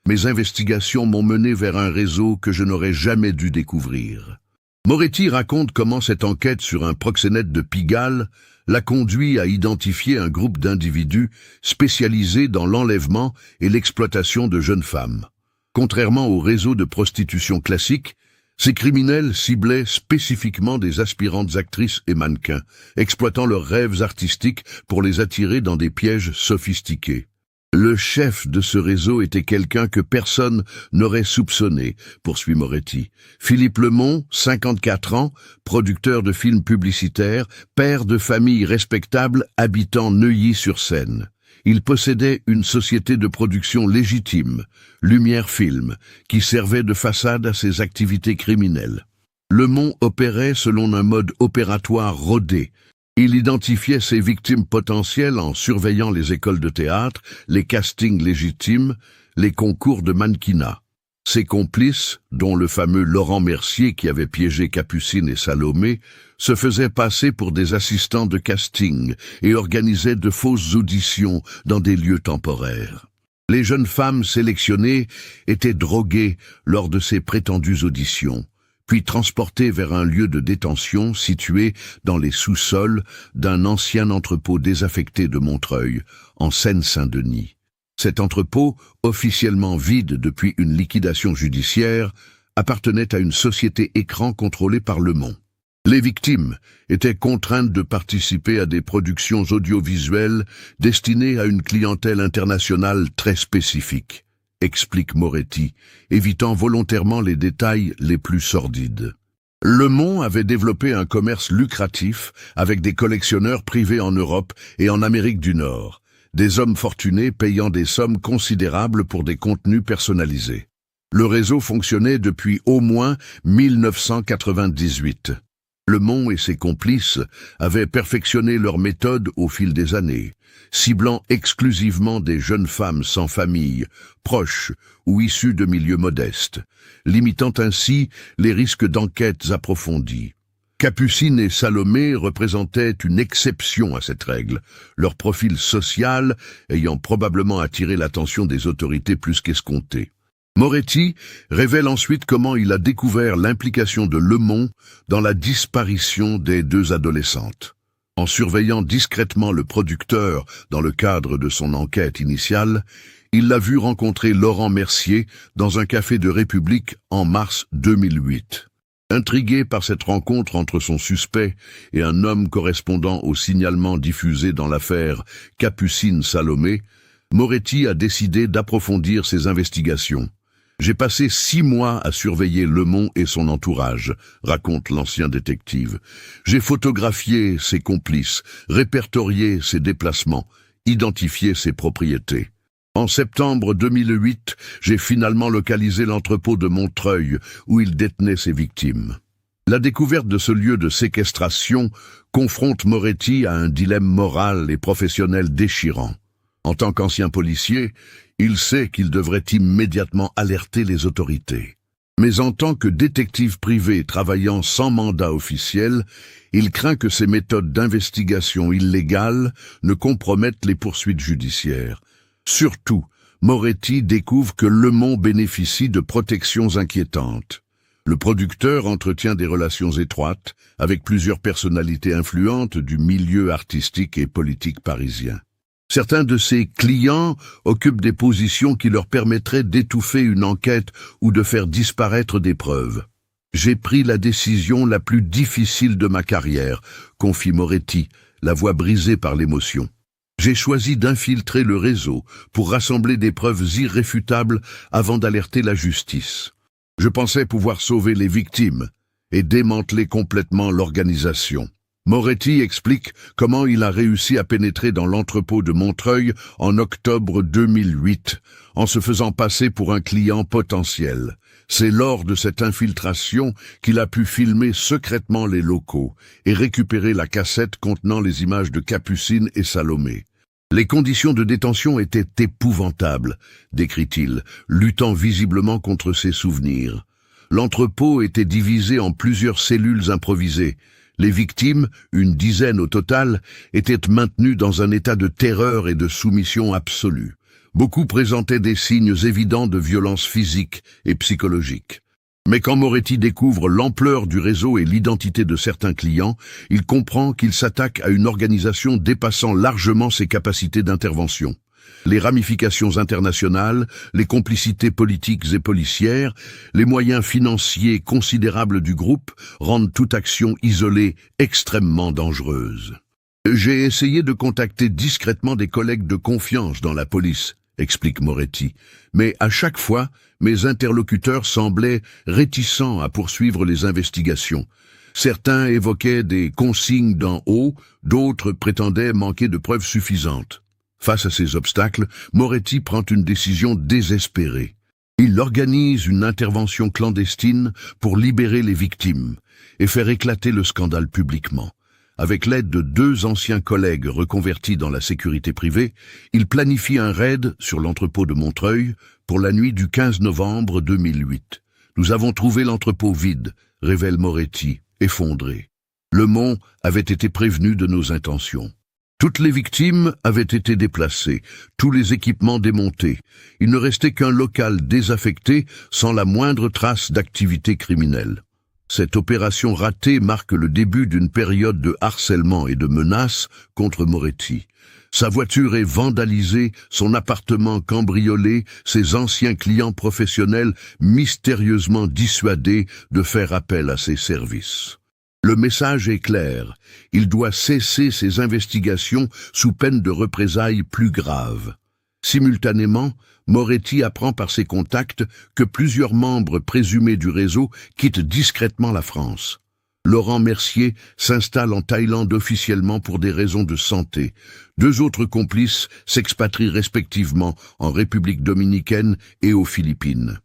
Mes investigations m'ont mené vers un réseau que je n'aurais jamais dû découvrir. Moretti raconte comment cette enquête sur un proxénète de Pigalle l'a conduit à identifier un groupe d'individus spécialisés dans l'enlèvement et l'exploitation de jeunes femmes. Contrairement au réseau de prostitution classique, ces criminels ciblaient spécifiquement des aspirantes actrices et mannequins, exploitant leurs rêves artistiques pour les attirer dans des pièges sophistiqués. Le chef de ce réseau était quelqu'un que personne n'aurait soupçonné, poursuit Moretti. Philippe Lemont, 54 ans, producteur de films publicitaires, père de famille respectable habitant Neuilly-sur-Seine. Il possédait une société de production légitime, Lumière Film, qui servait de façade à ses activités criminelles. Lemont opérait selon un mode opératoire rodé. Il identifiait ses victimes potentielles en surveillant les écoles de théâtre, les castings légitimes, les concours de mannequinat. Ses complices, dont le fameux Laurent Mercier qui avait piégé Capucine et Salomé, se faisaient passer pour des assistants de casting et organisaient de fausses auditions dans des lieux temporaires. Les jeunes femmes sélectionnées étaient droguées lors de ces prétendues auditions, puis transportées vers un lieu de détention situé dans les sous-sols d'un ancien entrepôt désaffecté de Montreuil, en Seine-Saint-Denis. Cet entrepôt, officiellement vide depuis une liquidation judiciaire, appartenait à une société écran contrôlée par Lemont. Les victimes étaient contraintes de participer à des productions audiovisuelles destinées à une clientèle internationale très spécifique, explique Moretti, évitant volontairement les détails les plus sordides. Lemont avait développé un commerce lucratif avec des collectionneurs privés en Europe et en Amérique du Nord, des hommes fortunés payant des sommes considérables pour des contenus personnalisés. Le réseau fonctionnait depuis au moins 1998. Lemont et ses complices avaient perfectionné leur méthode au fil des années, ciblant exclusivement des jeunes femmes sans famille, proches ou issues de milieux modestes, limitant ainsi les risques d'enquêtes approfondies. Capucine et Salomé représentaient une exception à cette règle, leur profil social ayant probablement attiré l'attention des autorités plus qu'escompté. Moretti révèle ensuite comment il a découvert l'implication de Lemont dans la disparition des 2 adolescentes. En surveillant discrètement le producteur dans le cadre de son enquête initiale, il l'a vu rencontrer Laurent Mercier dans un café de République en mars 2008. Intrigué par cette rencontre entre son suspect et un homme correspondant au signalement diffusé dans l'affaire Capucine Salomé, Moretti a décidé d'approfondir ses investigations. J'ai passé 6 mois à surveiller Lemont et son entourage, raconte l'ancien détective. J'ai photographié ses complices, répertorié ses déplacements, identifié ses propriétés. En septembre 2008, j'ai finalement localisé l'entrepôt de Montreuil où il détenait ses victimes. La découverte de ce lieu de séquestration confronte Moretti à un dilemme moral et professionnel déchirant. En tant qu'ancien policier, il sait qu'il devrait immédiatement alerter les autorités. Mais en tant que détective privé travaillant sans mandat officiel, il craint que ses méthodes d'investigation illégales ne compromettent les poursuites judiciaires. Surtout, Moretti découvre que Le Monde bénéficie de protections inquiétantes. Le producteur entretient des relations étroites avec plusieurs personnalités influentes du milieu artistique et politique parisien. Certains de ses clients occupent des positions qui leur permettraient d'étouffer une enquête ou de faire disparaître des preuves. J'ai pris la décision la plus difficile de ma carrière, confie Moretti, la voix brisée par l'émotion. J'ai choisi d'infiltrer le réseau pour rassembler des preuves irréfutables avant d'alerter la justice. Je pensais pouvoir sauver les victimes et démanteler complètement l'organisation. Moretti explique comment il a réussi à pénétrer dans l'entrepôt de Montreuil en octobre 2008, en se faisant passer pour un client potentiel. C'est lors de cette infiltration qu'il a pu filmer secrètement les locaux et récupérer la cassette contenant les images de Capucine et Salomé. Les conditions de détention étaient épouvantables, décrit-il, luttant visiblement contre ses souvenirs. L'entrepôt était divisé en plusieurs cellules improvisées. Les victimes, une dizaine au total, étaient maintenues dans un état de terreur et de soumission absolue. Beaucoup présentaient des signes évidents de violence physique et psychologique. Mais quand Moretti découvre l'ampleur du réseau et l'identité de certains clients, il comprend qu'il s'attaque à une organisation dépassant largement ses capacités d'intervention. Les ramifications internationales, les complicités politiques et policières, les moyens financiers considérables du groupe rendent toute action isolée extrêmement dangereuse. J'ai essayé de contacter discrètement des collègues de confiance dans la police, explique Moretti, mais à chaque fois, mes interlocuteurs semblaient réticents à poursuivre les investigations. Certains évoquaient des consignes d'en haut, d'autres prétendaient manquer de preuves suffisantes. Face à ces obstacles, Moretti prend une décision désespérée. Il organise une intervention clandestine pour libérer les victimes et faire éclater le scandale publiquement. Avec l'aide de 2 anciens collègues reconvertis dans la sécurité privée, il planifie un raid sur l'entrepôt de Montreuil pour la nuit du 15 novembre 2008. Nous avons trouvé l'entrepôt vide, révèle Moretti, effondré. Le Monde avait été prévenu de nos intentions. Toutes les victimes avaient été déplacées, tous les équipements démontés. Il ne restait qu'un local désaffecté sans la moindre trace d'activité criminelle. Cette opération ratée marque le début d'une période de harcèlement et de menaces contre Moretti. Sa voiture est vandalisée, son appartement cambriolé, ses anciens clients professionnels mystérieusement dissuadés de faire appel à ses services. Le message est clair, il doit cesser ses investigations sous peine de représailles plus graves. Simultanément, Moretti apprend par ses contacts que plusieurs membres présumés du réseau quittent discrètement la France. Laurent Mercier s'installe en Thaïlande officiellement pour des raisons de santé. 2 autres complices s'expatrient respectivement en République dominicaine et aux Philippines.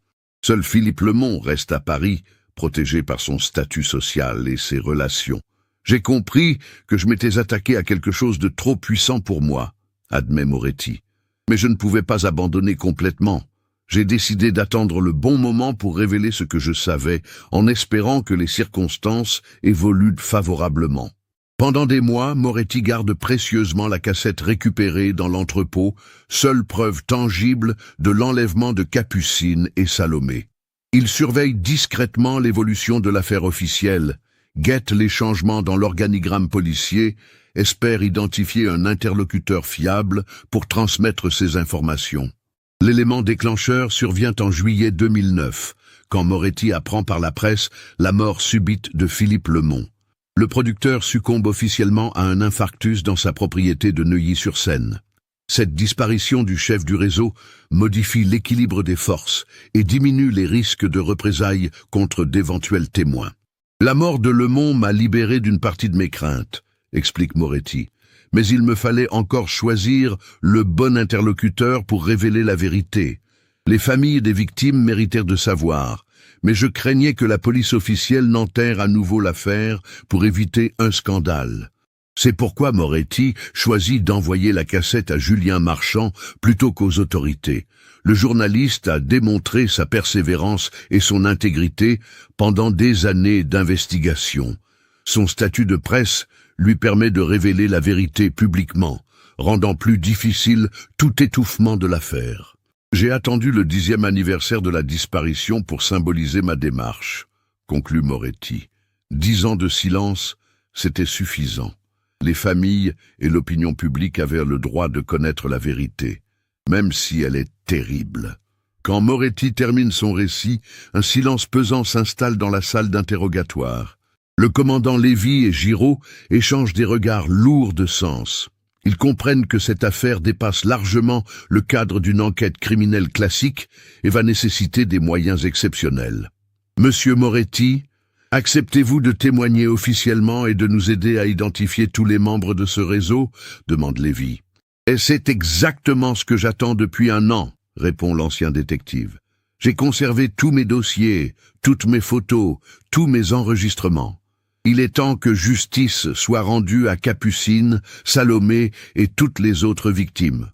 Seul Philippe Le Monde reste à Paris, protégé par son statut social et ses relations. J'ai compris que je m'étais attaqué à quelque chose de trop puissant pour moi, admet Moretti. Mais je ne pouvais pas abandonner complètement. J'ai décidé d'attendre le bon moment pour révéler ce que je savais, en espérant que les circonstances évoluent favorablement. Pendant des mois, Moretti garde précieusement la cassette récupérée dans l'entrepôt, seule preuve tangible de l'enlèvement de Capucine et Salomé. Il surveille discrètement l'évolution de l'affaire officielle, guette les changements dans l'organigramme policier, espère identifier un interlocuteur fiable pour transmettre ces informations. L'élément déclencheur survient en juillet 2009, quand Moretti apprend par la presse la mort subite de Philippe Le Monde. Le producteur succombe officiellement à un infarctus dans sa propriété de Neuilly-sur-Seine. Cette disparition du chef du réseau modifie l'équilibre des forces et diminue les risques de représailles contre d'éventuels témoins. La mort de Le Monde m'a libéré d'une partie de mes craintes, explique Moretti. Mais il me fallait encore choisir le bon interlocuteur pour révéler la vérité. Les familles des victimes méritèrent de savoir, mais je craignais que la police officielle n'enterre à nouveau l'affaire pour éviter un scandale. C'est pourquoi Moretti choisit d'envoyer la cassette à Julien Marchand plutôt qu'aux autorités. Le journaliste a démontré sa persévérance et son intégrité pendant des années d'investigation. Son statut de presse lui permet de révéler la vérité publiquement, rendant plus difficile tout étouffement de l'affaire. J'ai attendu le 10e anniversaire de la disparition pour symboliser ma démarche, conclut Moretti. 10 ans de silence, c'était suffisant. Les familles et l'opinion publique avaient le droit de connaître la vérité, même si elle est terrible. Quand Moretti termine son récit, un silence pesant s'installe dans la salle d'interrogatoire. Le commandant Lévy et Giraud échangent des regards lourds de sens. Ils comprennent que cette affaire dépasse largement le cadre d'une enquête criminelle classique et va nécessiter des moyens exceptionnels. « Monsieur Moretti, acceptez-vous de témoigner officiellement et de nous aider à identifier tous les membres de ce réseau ?» demande Lévy. « Et c'est exactement ce que j'attends depuis 1 an, » répond l'ancien détective. « J'ai conservé tous mes dossiers, toutes mes photos, tous mes enregistrements. Il est temps que justice soit rendue à Capucine, Salomé et toutes les autres victimes. »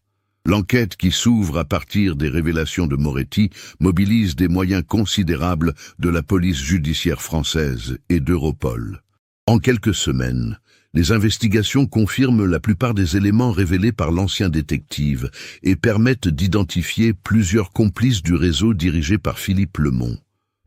L'enquête qui s'ouvre à partir des révélations de Moretti mobilise des moyens considérables de la police judiciaire française et d'Europol. En quelques semaines, les investigations confirment la plupart des éléments révélés par l'ancien détective et permettent d'identifier plusieurs complices du réseau dirigé par Philippe Lemont.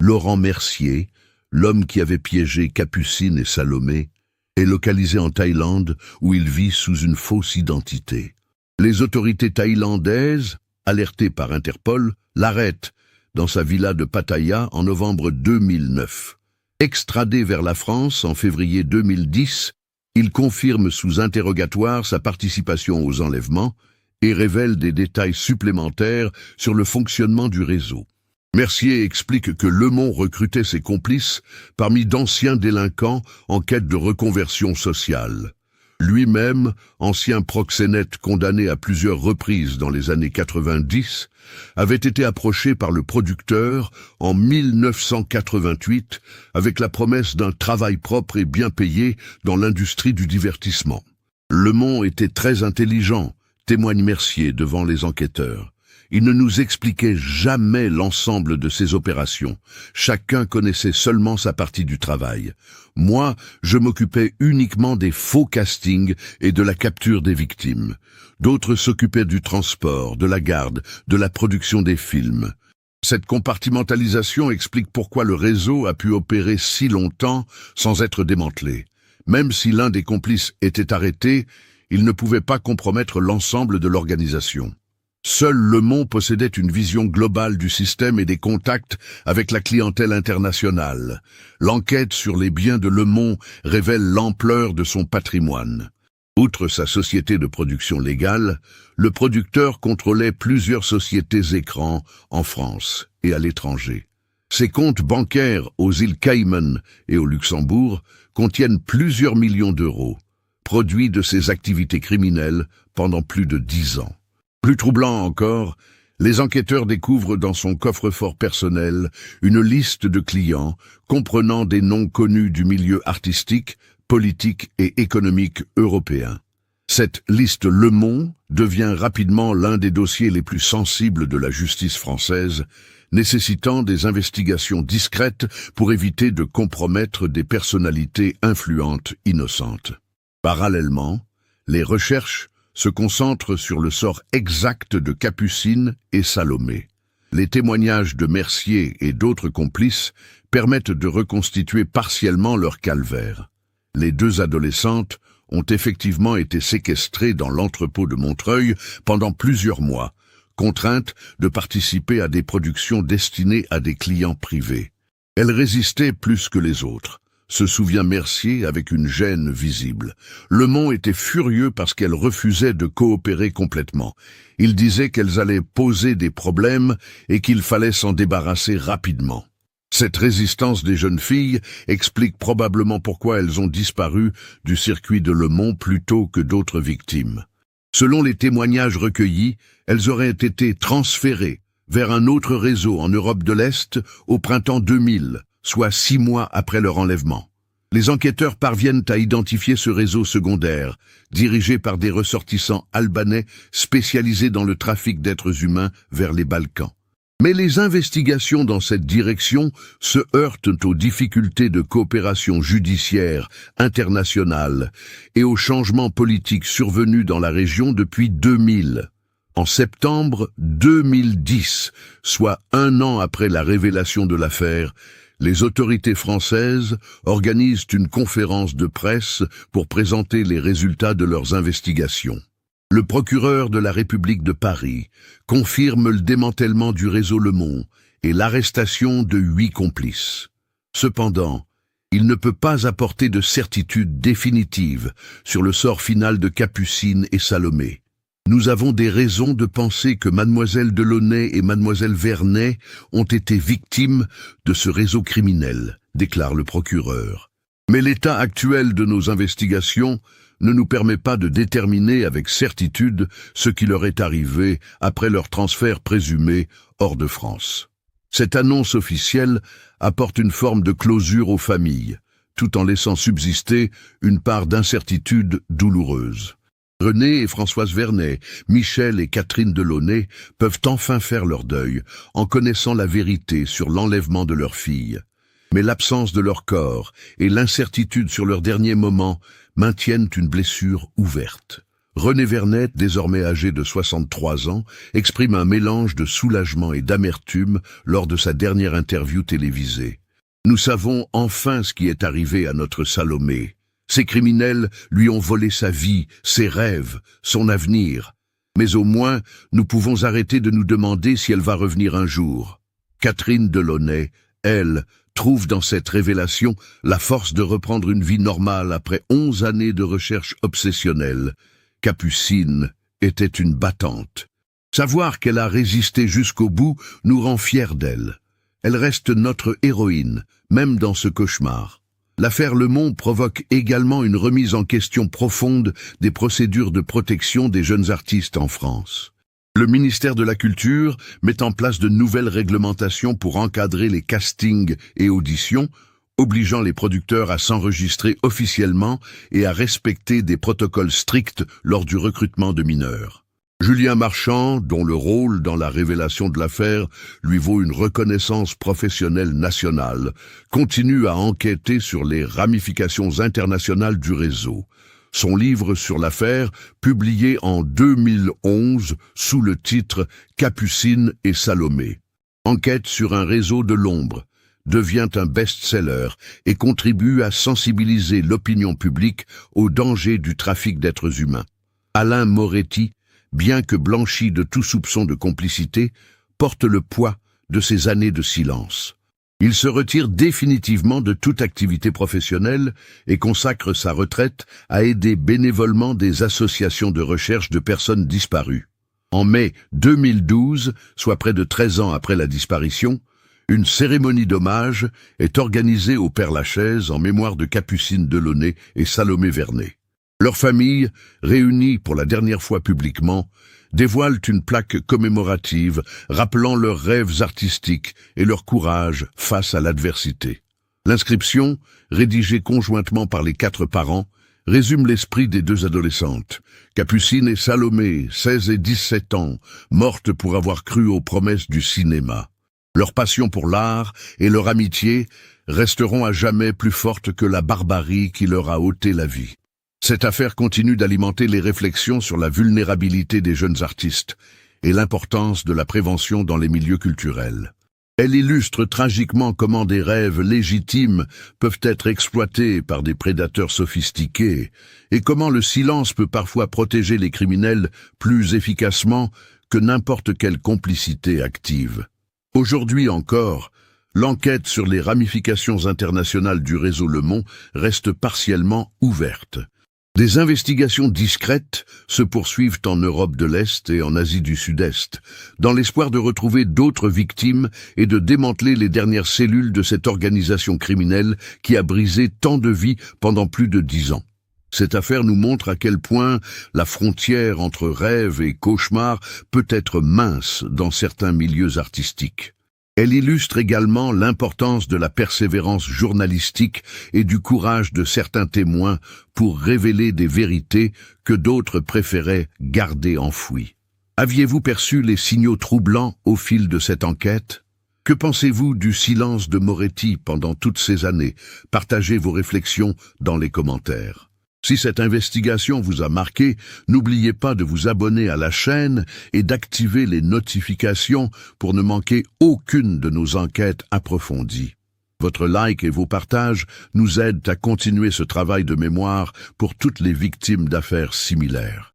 Laurent Mercier, l'homme qui avait piégé Capucine et Salomé, est localisé en Thaïlande où il vit sous une fausse identité. Les autorités thaïlandaises, alertées par Interpol, l'arrêtent dans sa villa de Pattaya en novembre 2009. Extradé vers la France en février 2010, il confirme sous interrogatoire sa participation aux enlèvements et révèle des détails supplémentaires sur le fonctionnement du réseau. Mercier explique que Lemont recrutait ses complices parmi d'anciens délinquants en quête de reconversion sociale. Lui-même, ancien proxénète condamné à plusieurs reprises dans les années 90, avait été approché par le producteur en 1988 avec la promesse d'un travail propre et bien payé dans l'industrie du divertissement. Lemont était très intelligent, témoigne Mercier devant les enquêteurs. Il ne nous expliquait jamais l'ensemble de ses opérations. Chacun connaissait seulement sa partie du travail. Moi, je m'occupais uniquement des faux castings et de la capture des victimes. D'autres s'occupaient du transport, de la garde, de la production des films. Cette compartimentalisation explique pourquoi le réseau a pu opérer si longtemps sans être démantelé. Même si l'un des complices était arrêté, il ne pouvait pas compromettre l'ensemble de l'organisation. Seul Lemont possédait une vision globale du système et des contacts avec la clientèle internationale. L'enquête sur les biens de Lemont révèle l'ampleur de son patrimoine. Outre sa société de production légale, le producteur contrôlait plusieurs sociétés écrans en France et à l'étranger. Ses comptes bancaires aux îles Caïman et au Luxembourg contiennent plusieurs millions d'euros, produits de ses activités criminelles pendant plus de 10 ans. Plus troublant encore, les enquêteurs découvrent dans son coffre-fort personnel une liste de clients comprenant des noms connus du milieu artistique, politique et économique européen. Cette liste Lemont devient rapidement l'un des dossiers les plus sensibles de la justice française, nécessitant des investigations discrètes pour éviter de compromettre des personnalités influentes innocentes. Parallèlement, les recherches se concentre sur le sort exact de Capucine et Salomé. Les témoignages de Mercier et d'autres complices permettent de reconstituer partiellement leur calvaire. Les 2 adolescentes ont effectivement été séquestrées dans l'entrepôt de Montreuil pendant plusieurs mois, contraintes de participer à des productions destinées à des clients privés. Elles résistaient plus que les autres, se souvient Mercier avec une gêne visible. Lemont était furieux parce qu'elles refusaient de coopérer complètement. Il disait qu'elles allaient poser des problèmes et qu'il fallait s'en débarrasser rapidement. Cette résistance des jeunes filles explique probablement pourquoi elles ont disparu du circuit de Lemont plutôt que d'autres victimes. Selon les témoignages recueillis, elles auraient été transférées vers un autre réseau en Europe de l'Est au printemps 2000, soit 6 mois après leur enlèvement. Les enquêteurs parviennent à identifier ce réseau secondaire, dirigé par des ressortissants albanais spécialisés dans le trafic d'êtres humains vers les Balkans. Mais les investigations dans cette direction se heurtent aux difficultés de coopération judiciaire internationale et aux changements politiques survenus dans la région depuis 2000. En septembre 2010, soit un an après la révélation de l'affaire, les autorités françaises organisent une conférence de presse pour présenter les résultats de leurs investigations. Le procureur de la République de Paris confirme le démantèlement du réseau Le Mont et l'arrestation de 8 complices. Cependant, il ne peut pas apporter de certitude définitive sur le sort final de Capucine et Salomé. Nous avons des raisons de penser que mademoiselle Delaunay et mademoiselle Vernet ont été victimes de ce réseau criminel, déclare le procureur. Mais l'état actuel de nos investigations ne nous permet pas de déterminer avec certitude ce qui leur est arrivé après leur transfert présumé hors de France. Cette annonce officielle apporte une forme de closure aux familles, tout en laissant subsister une part d'incertitude douloureuse. René et Françoise Vernet, Michel et Catherine Delaunay peuvent enfin faire leur deuil en connaissant la vérité sur l'enlèvement de leur fille. Mais l'absence de leur corps et l'incertitude sur leurs derniers moments maintiennent une blessure ouverte. René Vernet, désormais âgé de 63 ans, exprime un mélange de soulagement et d'amertume lors de sa dernière interview télévisée. « Nous savons enfin ce qui est arrivé à notre Salomé. Ces criminels lui ont volé sa vie, ses rêves, son avenir. Mais au moins, nous pouvons arrêter de nous demander si elle va revenir un jour. » Catherine Delaunay, elle, trouve dans cette révélation la force de reprendre une vie normale après 11 années de recherche obsessionnelle. Capucine était une battante. Savoir qu'elle a résisté jusqu'au bout nous rend fiers d'elle. Elle reste notre héroïne, même dans ce cauchemar. L'affaire Le Mont provoque également une remise en question profonde des procédures de protection des jeunes artistes en France. Le ministère de la Culture met en place de nouvelles réglementations pour encadrer les castings et auditions, obligeant les producteurs à s'enregistrer officiellement et à respecter des protocoles stricts lors du recrutement de mineurs. Julien Marchand, dont le rôle dans la révélation de l'affaire lui vaut une reconnaissance professionnelle nationale, continue à enquêter sur les ramifications internationales du réseau. Son livre sur l'affaire, publié en 2011 sous le titre « Capucine et Salomé », enquête sur un réseau de l'ombre, devient un best-seller et contribue à sensibiliser l'opinion publique aux dangers du trafic d'êtres humains. Alain Moretti, bien que blanchi de tout soupçon de complicité, porte le poids de ces années de silence. Il se retire définitivement de toute activité professionnelle et consacre sa retraite à aider bénévolement des associations de recherche de personnes disparues. En mai 2012, soit près de 13 ans après la disparition, une cérémonie d'hommage est organisée au Père-Lachaise en mémoire de Capucine Delaunay et Salomé Vernet. Leurs familles, réunies pour la dernière fois publiquement, dévoilent une plaque commémorative rappelant leurs rêves artistiques et leur courage face à l'adversité. L'inscription, rédigée conjointement par les 4 parents, résume l'esprit des 2 adolescentes. Capucine et Salomé, 16 et 17 ans, mortes pour avoir cru aux promesses du cinéma. Leur passion pour l'art et leur amitié resteront à jamais plus fortes que la barbarie qui leur a ôté la vie. Cette affaire continue d'alimenter les réflexions sur la vulnérabilité des jeunes artistes et l'importance de la prévention dans les milieux culturels. Elle illustre tragiquement comment des rêves légitimes peuvent être exploités par des prédateurs sophistiqués et comment le silence peut parfois protéger les criminels plus efficacement que n'importe quelle complicité active. Aujourd'hui encore, l'enquête sur les ramifications internationales du réseau Le Mont reste partiellement ouverte. Des investigations discrètes se poursuivent en Europe de l'Est et en Asie du Sud-Est, dans l'espoir de retrouver d'autres victimes et de démanteler les dernières cellules de cette organisation criminelle qui a brisé tant de vies pendant plus de 10 ans. Cette affaire nous montre à quel point la frontière entre rêve et cauchemar peut être mince dans certains milieux artistiques. Elle illustre également l'importance de la persévérance journalistique et du courage de certains témoins pour révéler des vérités que d'autres préféraient garder enfouies. Aviez-vous perçu les signaux troublants au fil de cette enquête? Que pensez-vous du silence de Moretti pendant toutes ces années? Partagez vos réflexions dans les commentaires. Si cette investigation vous a marqué, n'oubliez pas de vous abonner à la chaîne et d'activer les notifications pour ne manquer aucune de nos enquêtes approfondies. Votre like et vos partages nous aident à continuer ce travail de mémoire pour toutes les victimes d'affaires similaires.